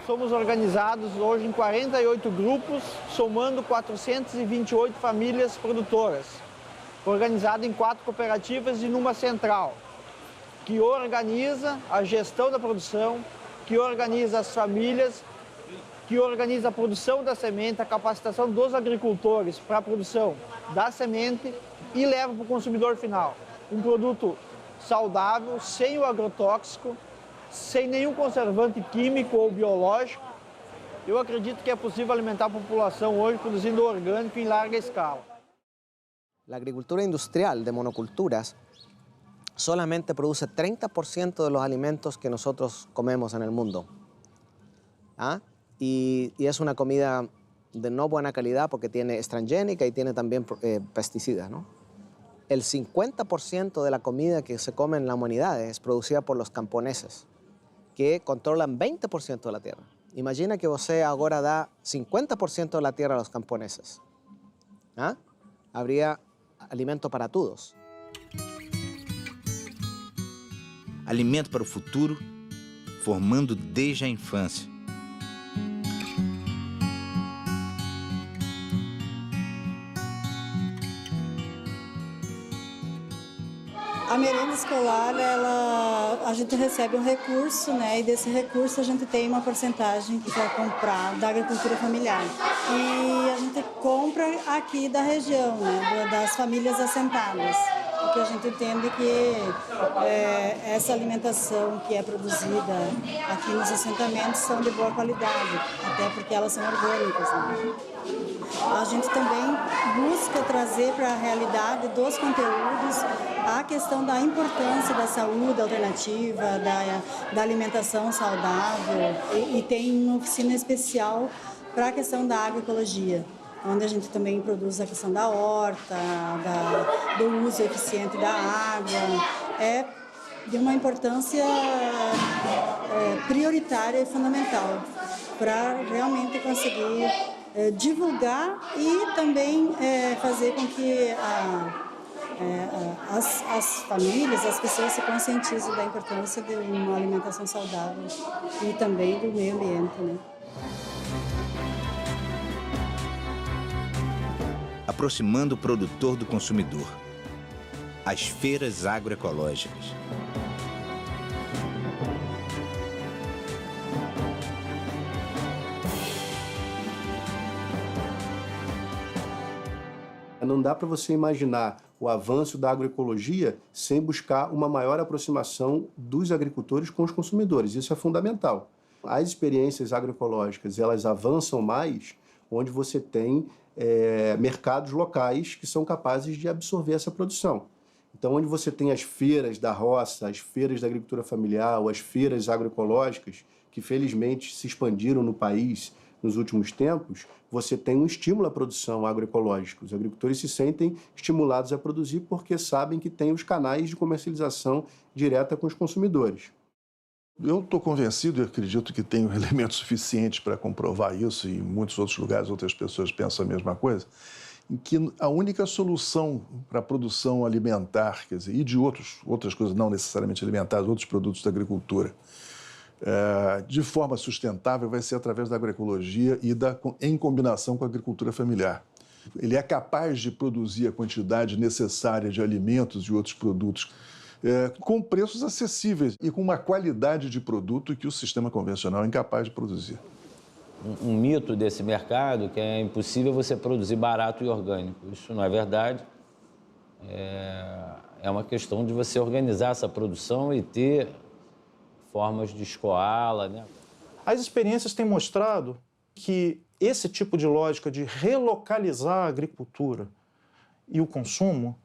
Somos organizados hoje em 48 grupos, somando 428 famílias produtoras, organizado em 4 cooperativas e numa central, que organiza a gestão da produção, que organiza as famílias, que organiza a produção da semente, a capacitação dos agricultores para a produção da semente e leva para o consumidor final um produto saudável, sem o agrotóxico, sem nenhum conservante químico ou biológico. Eu acredito que é possível alimentar a população hoje produzindo orgânico em larga escala. La agricultura industrial de monoculturas solamente produce 30% de los alimentos que nosotros comemos en el mundo. ¿Ah? Y es una comida de no buena calidad porque tiene transgénica y tiene también pesticidas, ¿no? El 50% de la comida que se come en la humanidad es producida por los camponeses, que controlan 20% de la tierra. Imagina que você agora dá 50% de la tierra a los camponeses. ¿Ah? Habría alimento para todos. Alimento para o futuro, formando desde a infância. A merenda escolar, a gente recebe um recurso, né? E desse recurso a gente tem uma porcentagem para comprar da agricultura familiar. E a gente compra aqui da região, né? Das famílias assentadas. Porque a gente entende que essa alimentação que é produzida aqui nos assentamentos são de boa qualidade, até porque elas são orgânicas, né? A gente também busca trazer para a realidade dos conteúdos a questão da importância da saúde alternativa, da alimentação saudável e tem uma oficina especial para a questão da agroecologia, onde a gente também produz a questão da horta, do uso eficiente da água. É de uma importância prioritária e fundamental para realmente conseguir divulgar e também fazer com que as famílias, as pessoas se conscientizem da importância de uma alimentação saudável e também do meio ambiente, né? Aproximando o produtor do consumidor. As feiras agroecológicas. Não dá para você imaginar o avanço da agroecologia sem buscar uma maior aproximação dos agricultores com os consumidores. Isso é fundamental. As experiências agroecológicas, elas avançam mais onde você tem mercados locais que são capazes de absorver essa produção. Então, onde você tem as feiras da roça, as feiras da agricultura familiar, ou as feiras agroecológicas, que felizmente se expandiram no país nos últimos tempos, você tem um estímulo à produção agroecológica. Os agricultores se sentem estimulados a produzir porque sabem que tem os canais de comercialização direta com os consumidores. Eu estou convencido e acredito que tenho elementos suficientes para comprovar isso, e em muitos outros lugares outras pessoas pensam a mesma coisa, em que a única solução para a produção alimentar, quer dizer, e de outras coisas não necessariamente alimentares, outros produtos da agricultura, de forma sustentável, vai ser através da agroecologia e em combinação com a agricultura familiar. Ele é capaz de produzir a quantidade necessária de alimentos e outros produtos com preços acessíveis e com uma qualidade de produto que o sistema convencional é incapaz de produzir. Um mito desse mercado que é impossível você produzir barato e orgânico. Isso não é verdade. É uma questão de você organizar essa produção e ter formas de escoá-la, né? As experiências têm mostrado que esse tipo de lógica de relocalizar a agricultura e o consumo,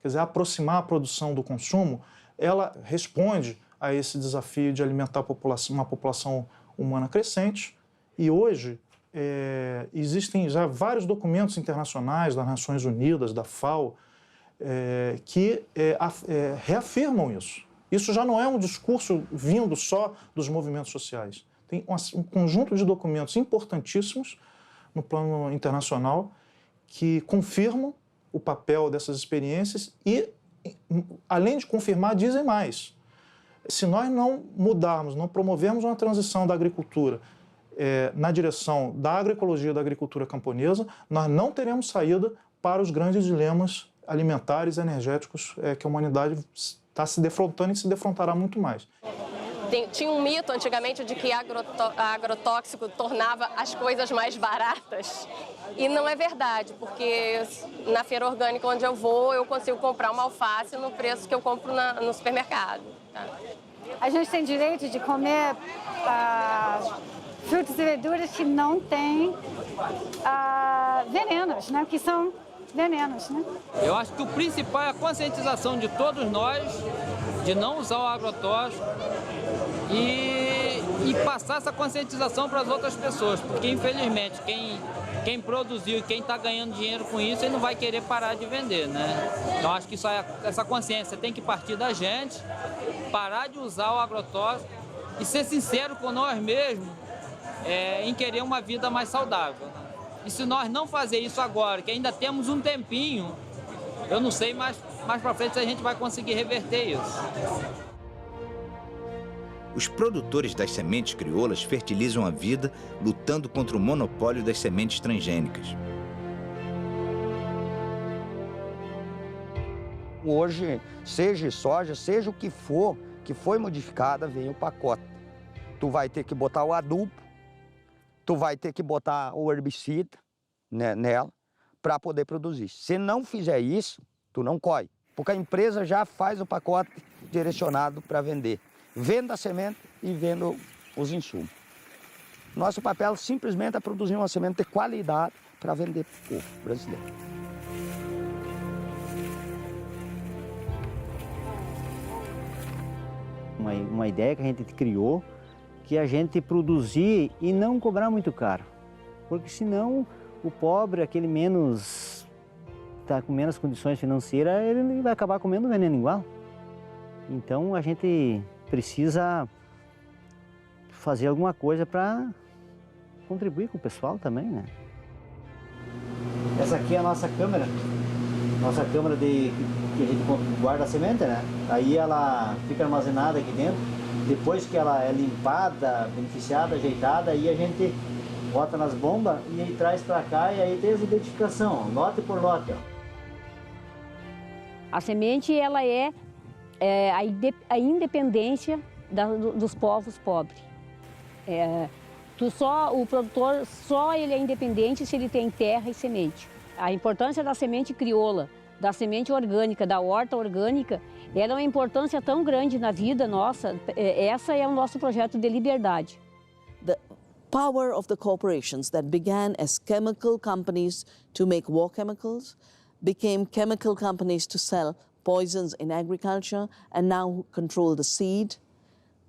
quer dizer, aproximar a produção do consumo, ela responde a esse desafio de alimentar uma população humana crescente. E hoje existem já vários documentos internacionais das Nações Unidas, da FAO, que reafirmam isso. Isso já não é um discurso vindo só dos movimentos sociais. Tem um conjunto de documentos importantíssimos no plano internacional que confirmam o papel dessas experiências e, além de confirmar, dizem mais. Se nós não mudarmos, não promovermos uma transição da agricultura na direção da agroecologia da agricultura camponesa, nós não teremos saída para os grandes dilemas alimentares e energéticos que a humanidade está se defrontando e se defrontará muito mais. Tinha um mito antigamente de que agrotóxico tornava as coisas mais baratas. E não é verdade, porque na feira orgânica onde eu vou, eu consigo comprar uma alface no preço que eu compro no supermercado. Tá? A gente tem direito de comer frutas e verduras que não têm venenos, né? Que são venenos, né? Eu acho que o principal é a conscientização de todos nós de não usar o agrotóxico e passar essa conscientização para as outras pessoas, porque infelizmente quem produziu e quem está ganhando dinheiro com isso, ele não vai querer parar de vender, né? Então acho que essa consciência tem que partir da gente, parar de usar o agrotóxico e ser sincero com nós mesmos em querer uma vida mais saudável. E se nós não fazer isso agora, que ainda temos um tempinho, eu não sei mais para frente se a gente vai conseguir reverter isso. Os produtores das sementes crioulas fertilizam a vida lutando contra o monopólio das sementes transgênicas. Hoje, seja soja, seja o que for, que foi modificada, vem o pacote. Tu vai ter que botar o adubo, tu vai ter que botar o herbicida nela para poder produzir. Se não fizer isso, tu não colhe, porque a empresa já faz o pacote direcionado para vender. Venda a semente e vendo os insumos. Nosso papel simplesmente é produzir uma semente de qualidade para vender para o povo brasileiro. Uma ideia que a gente criou, que a gente produzir e não cobrar muito caro. Porque senão o pobre, aquele está com menos condições financeiras, ele vai acabar comendo veneno igual. Então a gente precisa fazer alguma coisa para contribuir com o pessoal também, né? Essa aqui é a nossa câmera que a gente guarda a semente, né? Aí ela fica armazenada aqui dentro. Depois que ela é limpada, beneficiada, ajeitada, aí a gente bota nas bombas e aí traz para cá e aí tem essa identificação, ó, lote por lote. Ó. A semente, ela é a independência dos povos pobres. O produtor ele é independente se ele tem terra e semente. A importância da semente crioula, da semente orgânica, da horta orgânica, ela é uma importância tão grande na vida nossa. Essa é o nosso projeto de liberdade. The power of the corporations that began as chemical companies to make war chemicals became chemical companies to sell poisons in agriculture and now control the seed.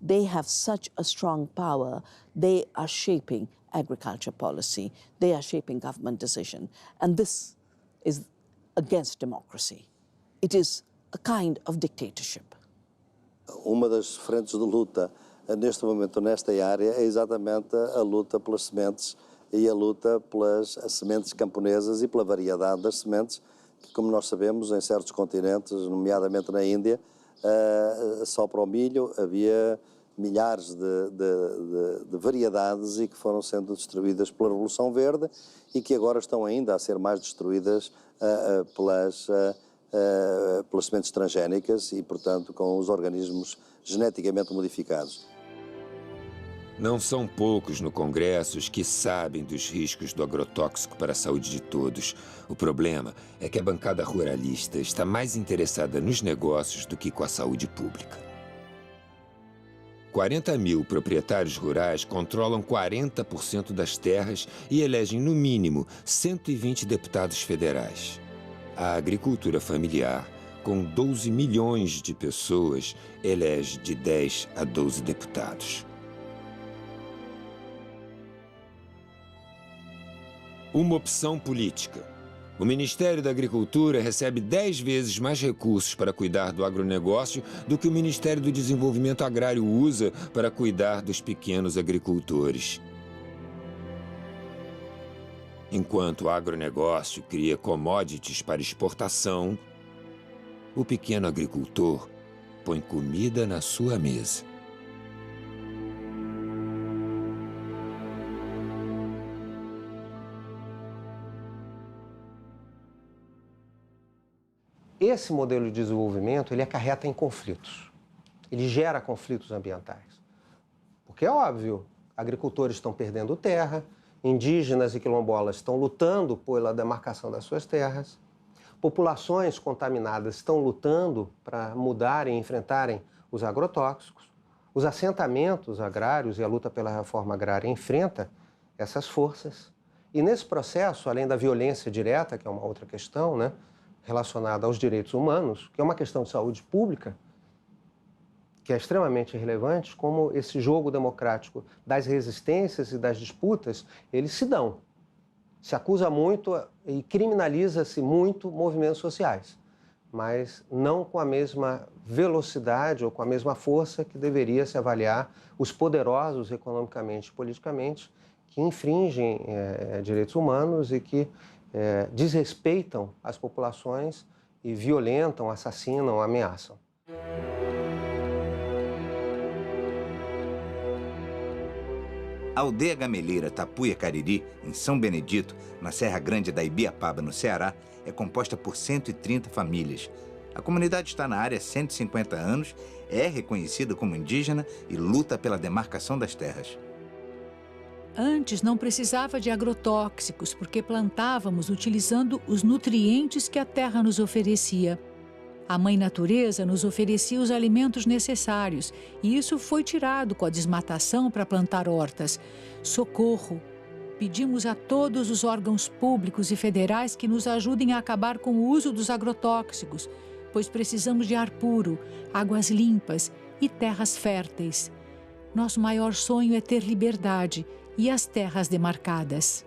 They have such a strong power. They are shaping agriculture policy. They are shaping government decision. And this is against democracy. It is a kind of dictatorship. Uma das frentes de luta neste momento nesta área é exatamente a luta pelas sementes e a luta pelas sementes camponesas e pela variedade das sementes, que, como nós sabemos, em certos continentes, nomeadamente na Índia, só para o milho havia milhares de variedades e que foram sendo destruídas pela Revolução Verde e que agora estão ainda a ser mais destruídas pelas sementes transgénicas e, portanto, com os organismos geneticamente modificados. Não são poucos no Congresso os que sabem dos riscos do agrotóxico para a saúde de todos. O problema é que a bancada ruralista está mais interessada nos negócios do que com a saúde pública. 40 mil proprietários rurais controlam 40% das terras e elegem, no mínimo, 120 deputados federais. A agricultura familiar, com 12 milhões de pessoas, elege de 10 a 12 deputados. Uma opção política. O Ministério da Agricultura recebe 10 vezes mais recursos para cuidar do agronegócio do que o Ministério do Desenvolvimento Agrário usa para cuidar dos pequenos agricultores. Enquanto o agronegócio cria commodities para exportação, o pequeno agricultor põe comida na sua mesa. Esse modelo de desenvolvimento, ele acarreta em conflitos. Ele gera conflitos ambientais. Porque é óbvio, agricultores estão perdendo terra, indígenas e quilombolas estão lutando pela demarcação das suas terras, populações contaminadas estão lutando para mudarem e enfrentarem os agrotóxicos, os assentamentos agrários e a luta pela reforma agrária enfrenta essas forças. E nesse processo, além da violência direta, que é uma outra questão, né, relacionada aos direitos humanos, que é uma questão de saúde pública, que é extremamente relevante, como esse jogo democrático das resistências e das disputas, eles se dão. Se acusa muito e criminaliza-se muito movimentos sociais, mas não com a mesma velocidade ou com a mesma força que deveria se avaliar os poderosos economicamente e politicamente que infringem direitos humanos e que desrespeitam as populações e violentam, assassinam, ameaçam. A aldeia gameleira Tapuia Cariri, em São Benedito, na Serra Grande da Ibiapaba, no Ceará, é composta por 130 famílias. A comunidade está na área há 150 anos, é reconhecida como indígena e luta pela demarcação das terras. Antes não precisava de agrotóxicos, porque plantávamos utilizando os nutrientes que a terra nos oferecia. A Mãe Natureza nos oferecia os alimentos necessários e isso foi tirado com a desmatação para plantar hortas. Socorro! Pedimos a todos os órgãos públicos e federais que nos ajudem a acabar com o uso dos agrotóxicos, pois precisamos de ar puro, águas limpas e terras férteis. Nosso maior sonho é ter liberdade e as terras demarcadas.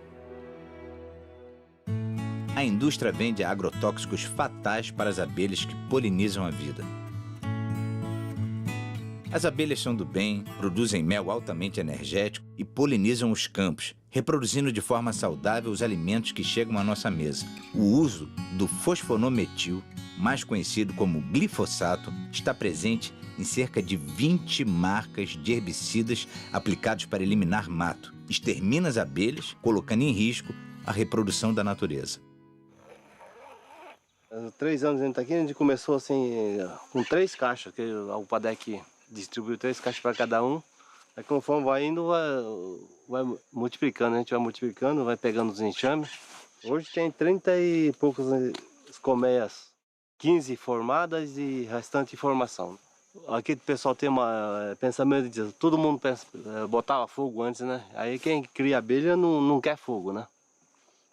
A indústria vende agrotóxicos fatais para as abelhas que polinizam a vida. As abelhas são do bem, produzem mel altamente energético e polinizam os campos, reproduzindo de forma saudável os alimentos que chegam à nossa mesa. O uso do fosfonometil, mais conhecido como glifosato, está presente em cerca de 20 marcas de herbicidas aplicados para eliminar mato. Extermina as abelhas, colocando em risco a reprodução da natureza. Há 3 anos a gente está aqui, a gente começou assim com 3 caixas, que o Padec distribuiu 3 caixas para cada um. Aí conforme vai indo, vai multiplicando, a gente vai multiplicando, vai pegando os enxames. Hoje tem 30 e poucas colmeias, 15 formadas e restante em formação. Aqui o pessoal tem pensamento de todo mundo botava fogo antes, né? Aí quem cria abelha não quer fogo, né?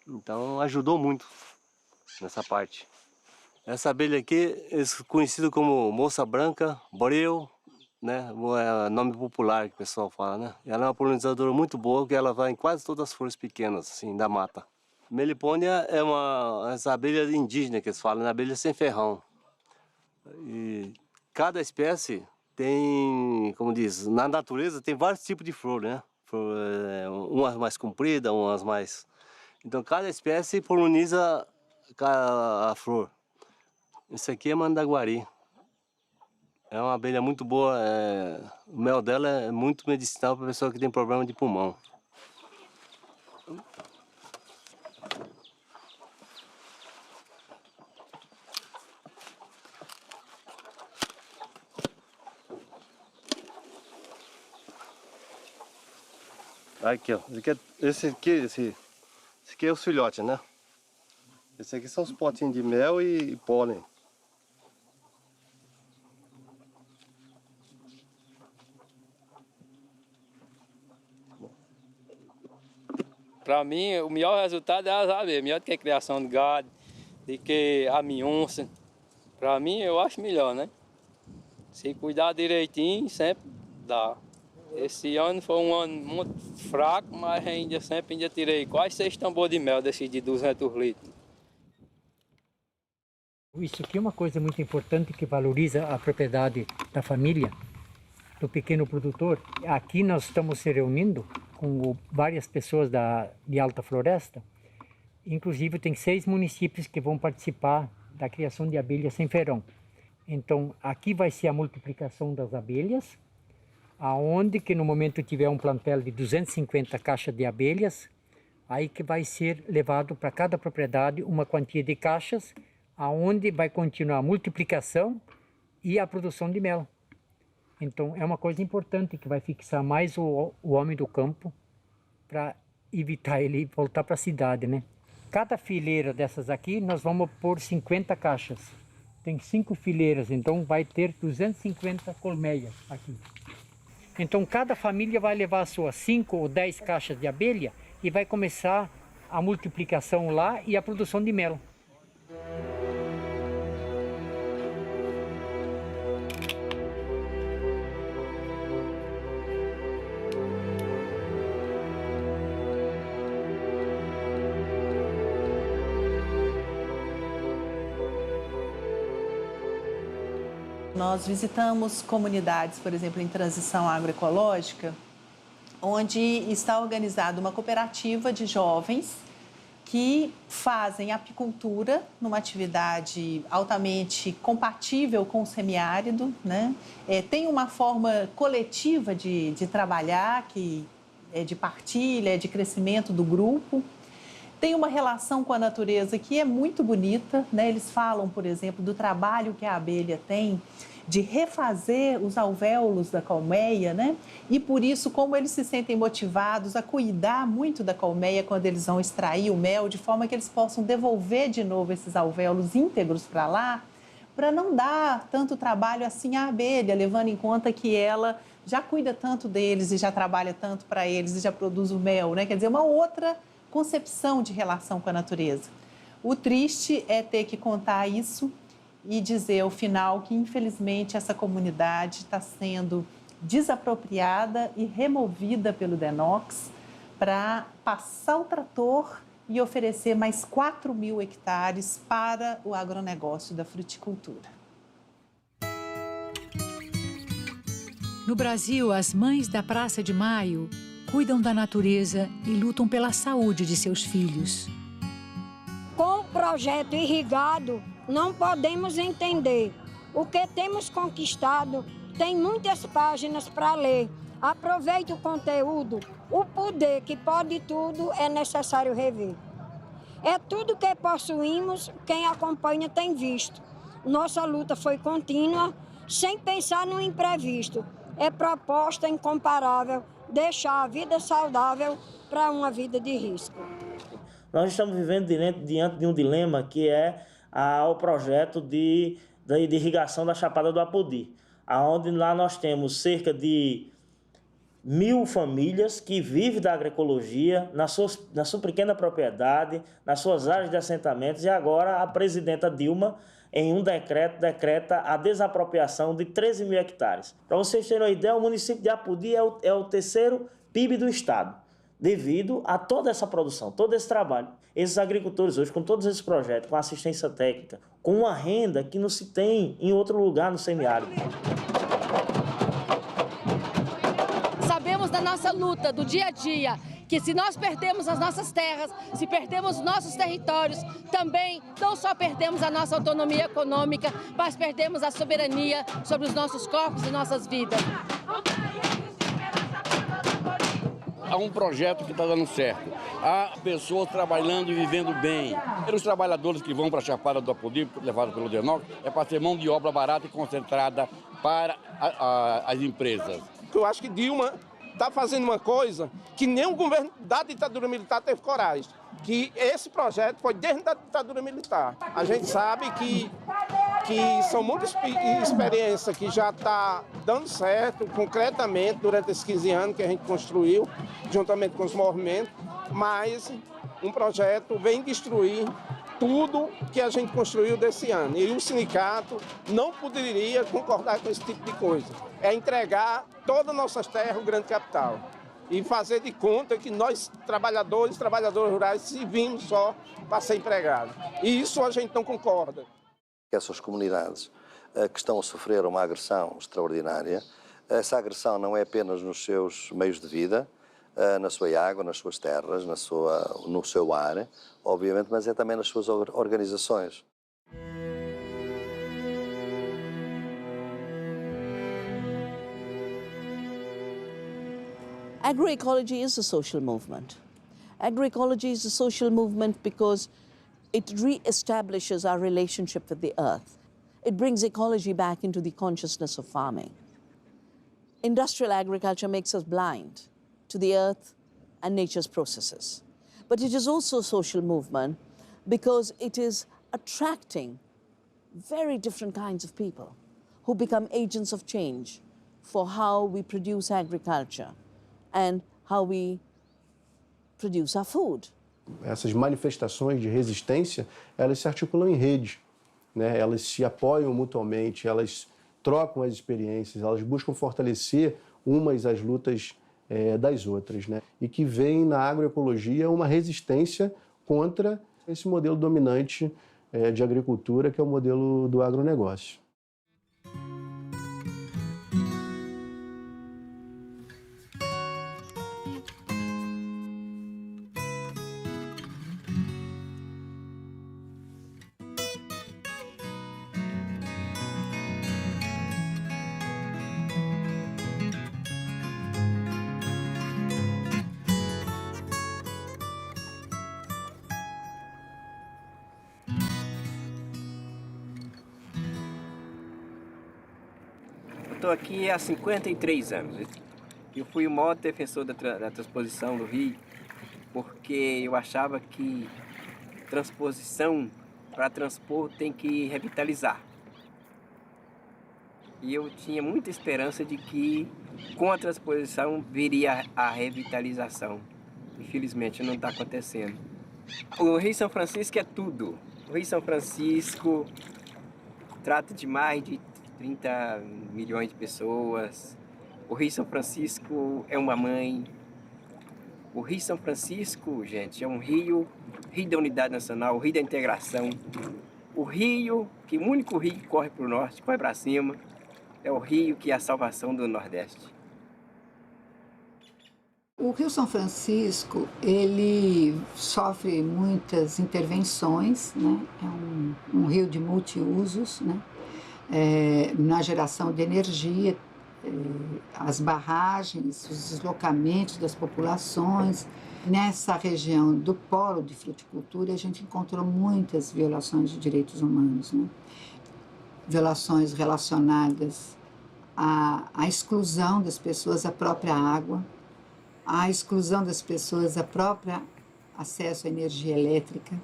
Então ajudou muito nessa parte. Essa abelha aqui é conhecida como moça branca, breu, né? É nome popular que o pessoal fala, né? Ela é uma polinizadora muito boa, porque ela vai em quase todas as flores pequenas, assim, da mata. Melipônia é essa abelha indígena que eles falam, né? Abelha sem ferrão. E cada espécie tem, como diz, na natureza tem vários tipos de flor, né? Umas mais compridas, umas mais... Então cada espécie poliniza a flor. Esse aqui é mandaguari. É uma abelha muito boa, o mel dela é muito medicinal para pessoa que tem problema de pulmão. Aqui, ó. Esse aqui é os filhotes, né? Esse aqui são os potinhos de mel e pólen. Para mim, o melhor resultado é as abelhas, melhor do que a criação de gado, do que a minhonça. Para mim, eu acho melhor, né? Se cuidar direitinho, sempre dá. Esse ano foi um ano muito fraco, mas ainda tirei quase 6 tambores de mel desses de 200 litros. Isso aqui é uma coisa muito importante que valoriza a propriedade da família, do pequeno produtor. Aqui nós estamos se reunindo com várias pessoas de Alta Floresta. Inclusive tem 6 municípios que vão participar da criação de abelhas sem ferrão. Então aqui vai ser a multiplicação das abelhas, aonde que no momento tiver um plantel de 250 caixas de abelhas, aí que vai ser levado para cada propriedade uma quantia de caixas, aonde vai continuar a multiplicação e a produção de mel. Então é uma coisa importante que vai fixar mais o homem do campo para evitar ele voltar para a cidade, né? Cada fileira dessas aqui nós vamos pôr 50 caixas. Tem 5 fileiras, então vai ter 250 colmeias aqui. Então cada família vai levar suas 5 ou 10 caixas de abelha e vai começar a multiplicação lá e a produção de mel. Nós visitamos comunidades, por exemplo, em transição agroecológica, onde está organizada uma cooperativa de jovens que fazem apicultura numa atividade altamente compatível com o semiárido, né? Tem uma forma coletiva de trabalhar, que é de partilha, de crescimento do grupo. Tem uma relação com a natureza que é muito bonita, né? Eles falam, por exemplo, do trabalho que a abelha tem de refazer os alvéolos da colmeia, né? E por isso, como eles se sentem motivados a cuidar muito da colmeia quando eles vão extrair o mel, de forma que eles possam devolver de novo esses alvéolos íntegros para lá, para não dar tanto trabalho assim à abelha, levando em conta que ela já cuida tanto deles e já trabalha tanto para eles e já produz o mel, né? Quer dizer, uma outra concepção de relação com a natureza. O triste é ter que contar isso e dizer ao final que, infelizmente, essa comunidade está sendo desapropriada e removida pelo DENOX para passar o trator e oferecer mais 4.000 hectares para o agronegócio da fruticultura. No Brasil, as mães da Praça de Maio cuidam da natureza e lutam pela saúde de seus filhos. Com o projeto irrigado, não podemos entender. O que temos conquistado tem muitas páginas para ler. Aproveite o conteúdo. O poder que pode tudo é necessário rever. É tudo que possuímos, quem acompanha tem visto. Nossa luta foi contínua, sem pensar no imprevisto. É proposta incomparável deixar a vida saudável para uma vida de risco. Nós estamos vivendo diante de um dilema que é o projeto de irrigação da Chapada do Apodi, onde lá nós temos cerca de 1.000 famílias que vivem da agroecologia na sua pequena propriedade, nas suas áreas de assentamentos, e agora a presidenta Dilma em um decreto, decreta a desapropriação de 13 mil hectares. Para vocês terem uma ideia, o município de Apodi é o terceiro PIB do estado, devido a toda essa produção, todo esse trabalho. Esses agricultores hoje, com todos esses projetos, com assistência técnica, com uma renda que não se tem em outro lugar no semiárido. Sabemos da nossa luta, do dia a dia, que se nós perdemos as nossas terras, se perdemos os nossos territórios, também não só perdemos a nossa autonomia econômica, mas perdemos a soberania sobre os nossos corpos e nossas vidas. Há um projeto que está dando certo. Há pessoas trabalhando e vivendo bem. Os trabalhadores que vão para a Chapada do Apodi, levados pelo DENOC, é para ter mão de obra barata e concentrada para as empresas. Eu acho que Dilma está fazendo uma coisa que nem o governo da ditadura militar teve coragem, que esse projeto foi desde a ditadura militar. A gente sabe que são muitas experiências que já está dando certo, concretamente, durante esses 15 anos que a gente construiu, juntamente com os movimentos, mas um projeto vem destruir tudo que a gente construiu desse ano. E o sindicato não poderia concordar com esse tipo de coisa. É entregar todas as nossas terras ao grande capital e fazer de conta que nós, trabalhadores rurais, servimos só para ser empregados. E isso a gente não concorda. Essas comunidades que estão a sofrer uma agressão extraordinária, essa agressão não é apenas nos seus meios de vida, na sua água, nas suas terras, no seu ar, obviamente, mas é também nas suas organizações. Agroecology is a social movement. Agroecology is a social movement because it re-establishes our relationship with the earth. It brings ecology back into the consciousness of farming. Industrial agriculture makes us blind to the earth and nature's processes. But it is also a social movement because it is attracting very different kinds of people who become agents of change for how we produce agriculture and how we produce our food. Essas manifestações de resistência, elas se articulam em rede, né? Elas se apoiam mutuamente, elas trocam as experiências, elas buscam fortalecer umas as lutas das outras, né? E que vem na agroecologia uma resistência contra esse modelo dominante de agricultura, que é o modelo do agronegócio. Estou aqui há 53 anos. Eu fui o maior defensor da transposição do Rio, porque eu achava que transposição, para transpor, tem que revitalizar. E eu tinha muita esperança de que, com a transposição, viria a revitalização. Infelizmente, não está acontecendo. O Rio São Francisco é tudo. O Rio São Francisco trata de mais de 30 milhões de pessoas. O Rio São Francisco é uma mãe. O Rio São Francisco, gente, é um rio da unidade nacional, o rio da integração. O rio, que o único rio que corre para o norte, corre para cima, é o rio que é a salvação do Nordeste. O Rio São Francisco, ele sofre muitas intervenções, né? É um rio de multiusos, né? Na geração de energia, as barragens, os deslocamentos das populações. Nessa região do polo de fruticultura, a gente encontrou muitas violações de direitos humanos, né? Violações relacionadas à exclusão das pessoas à própria água, à exclusão das pessoas à própria acesso à energia elétrica,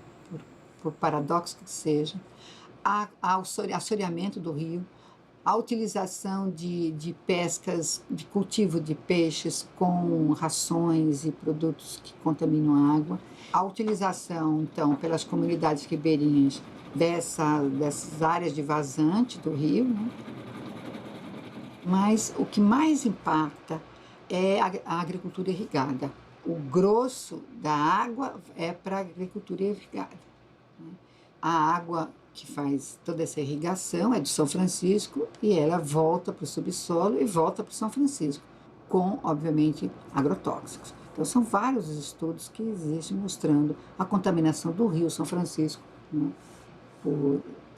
por paradoxo que seja, ao assoreamento do rio, a utilização de pescas, de cultivo de peixes com rações e produtos que contaminam a água, a utilização, então, pelas comunidades ribeirinhas dessas áreas de vazante do rio, né? Mas o que mais impacta é a agricultura irrigada. O grosso da água é para a agricultura irrigada, né? A água que faz toda essa irrigação é do São Francisco e ela volta para o subsolo e volta para o São Francisco, com, obviamente, agrotóxicos. Então, são vários estudos que existem mostrando a contaminação do rio São Francisco, né,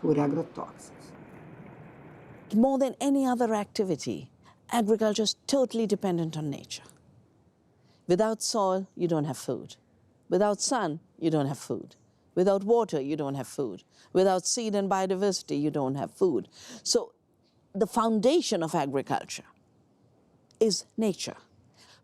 por agrotóxicos. More than any other activity, agriculture is totally dependent on nature. Without soil, you don't have food. Without sun, you don't have food. Without water, you don't have food. Without seed and biodiversity, you don't have food. So the foundation of agriculture is nature.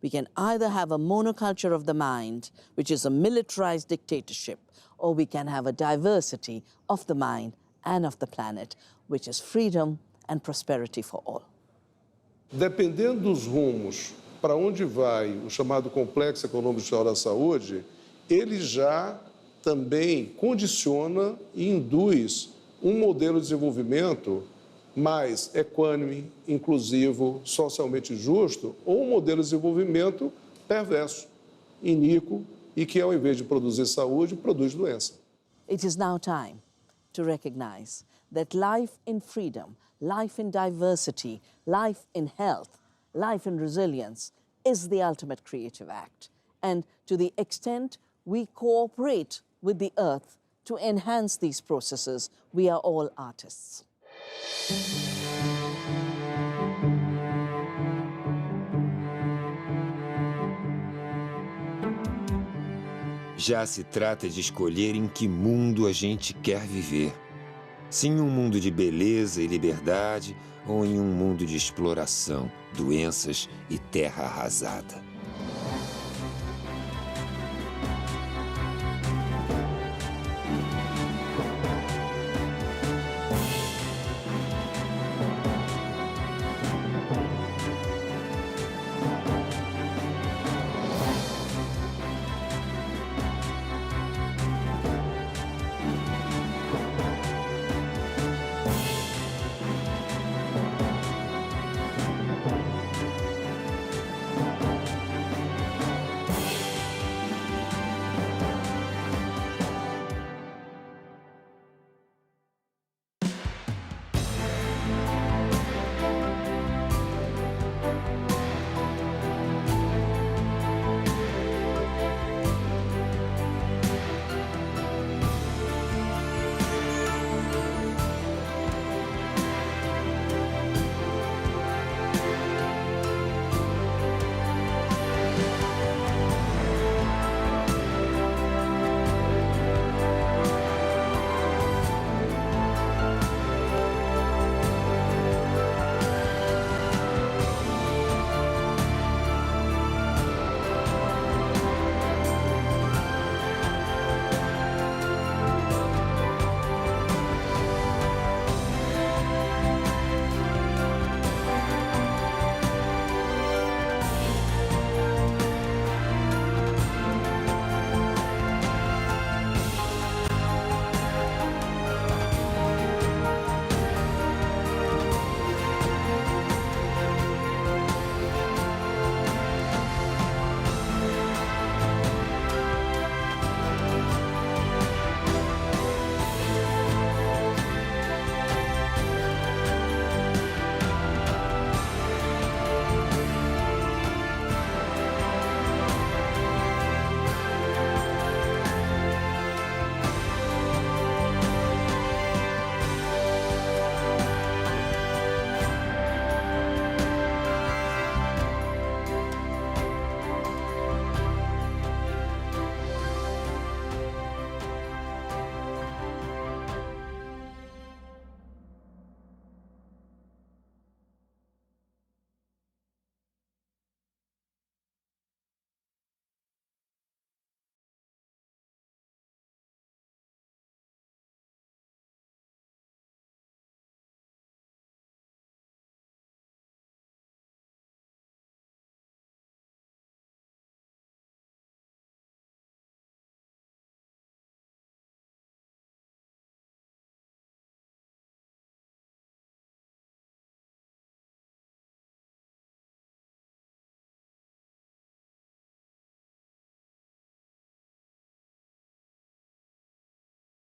We can either have a monoculture of the mind, which is a militarized dictatorship, or we can have a diversity of the mind and of the planet, which is freedom and prosperity for all. Dependendo dos rumos para onde vai o chamado complexo econômico social da saúde, ele já também condiciona e induz um modelo de desenvolvimento mais equânime, inclusivo, socialmente justo, ou um modelo de desenvolvimento perverso, iníquo e que, ao invés de produzir saúde, produz doença. It is now time to recognize that life in freedom, life in diversity, life in health, life in resilience is the ultimate creative act. And to the extent we cooperate with the earth to enhance these processes, we are all artists. Já se trata de escolher em que mundo a gente quer viver. Se em um mundo de beleza e liberdade ou em um mundo de exploração, doenças e terra arrasada.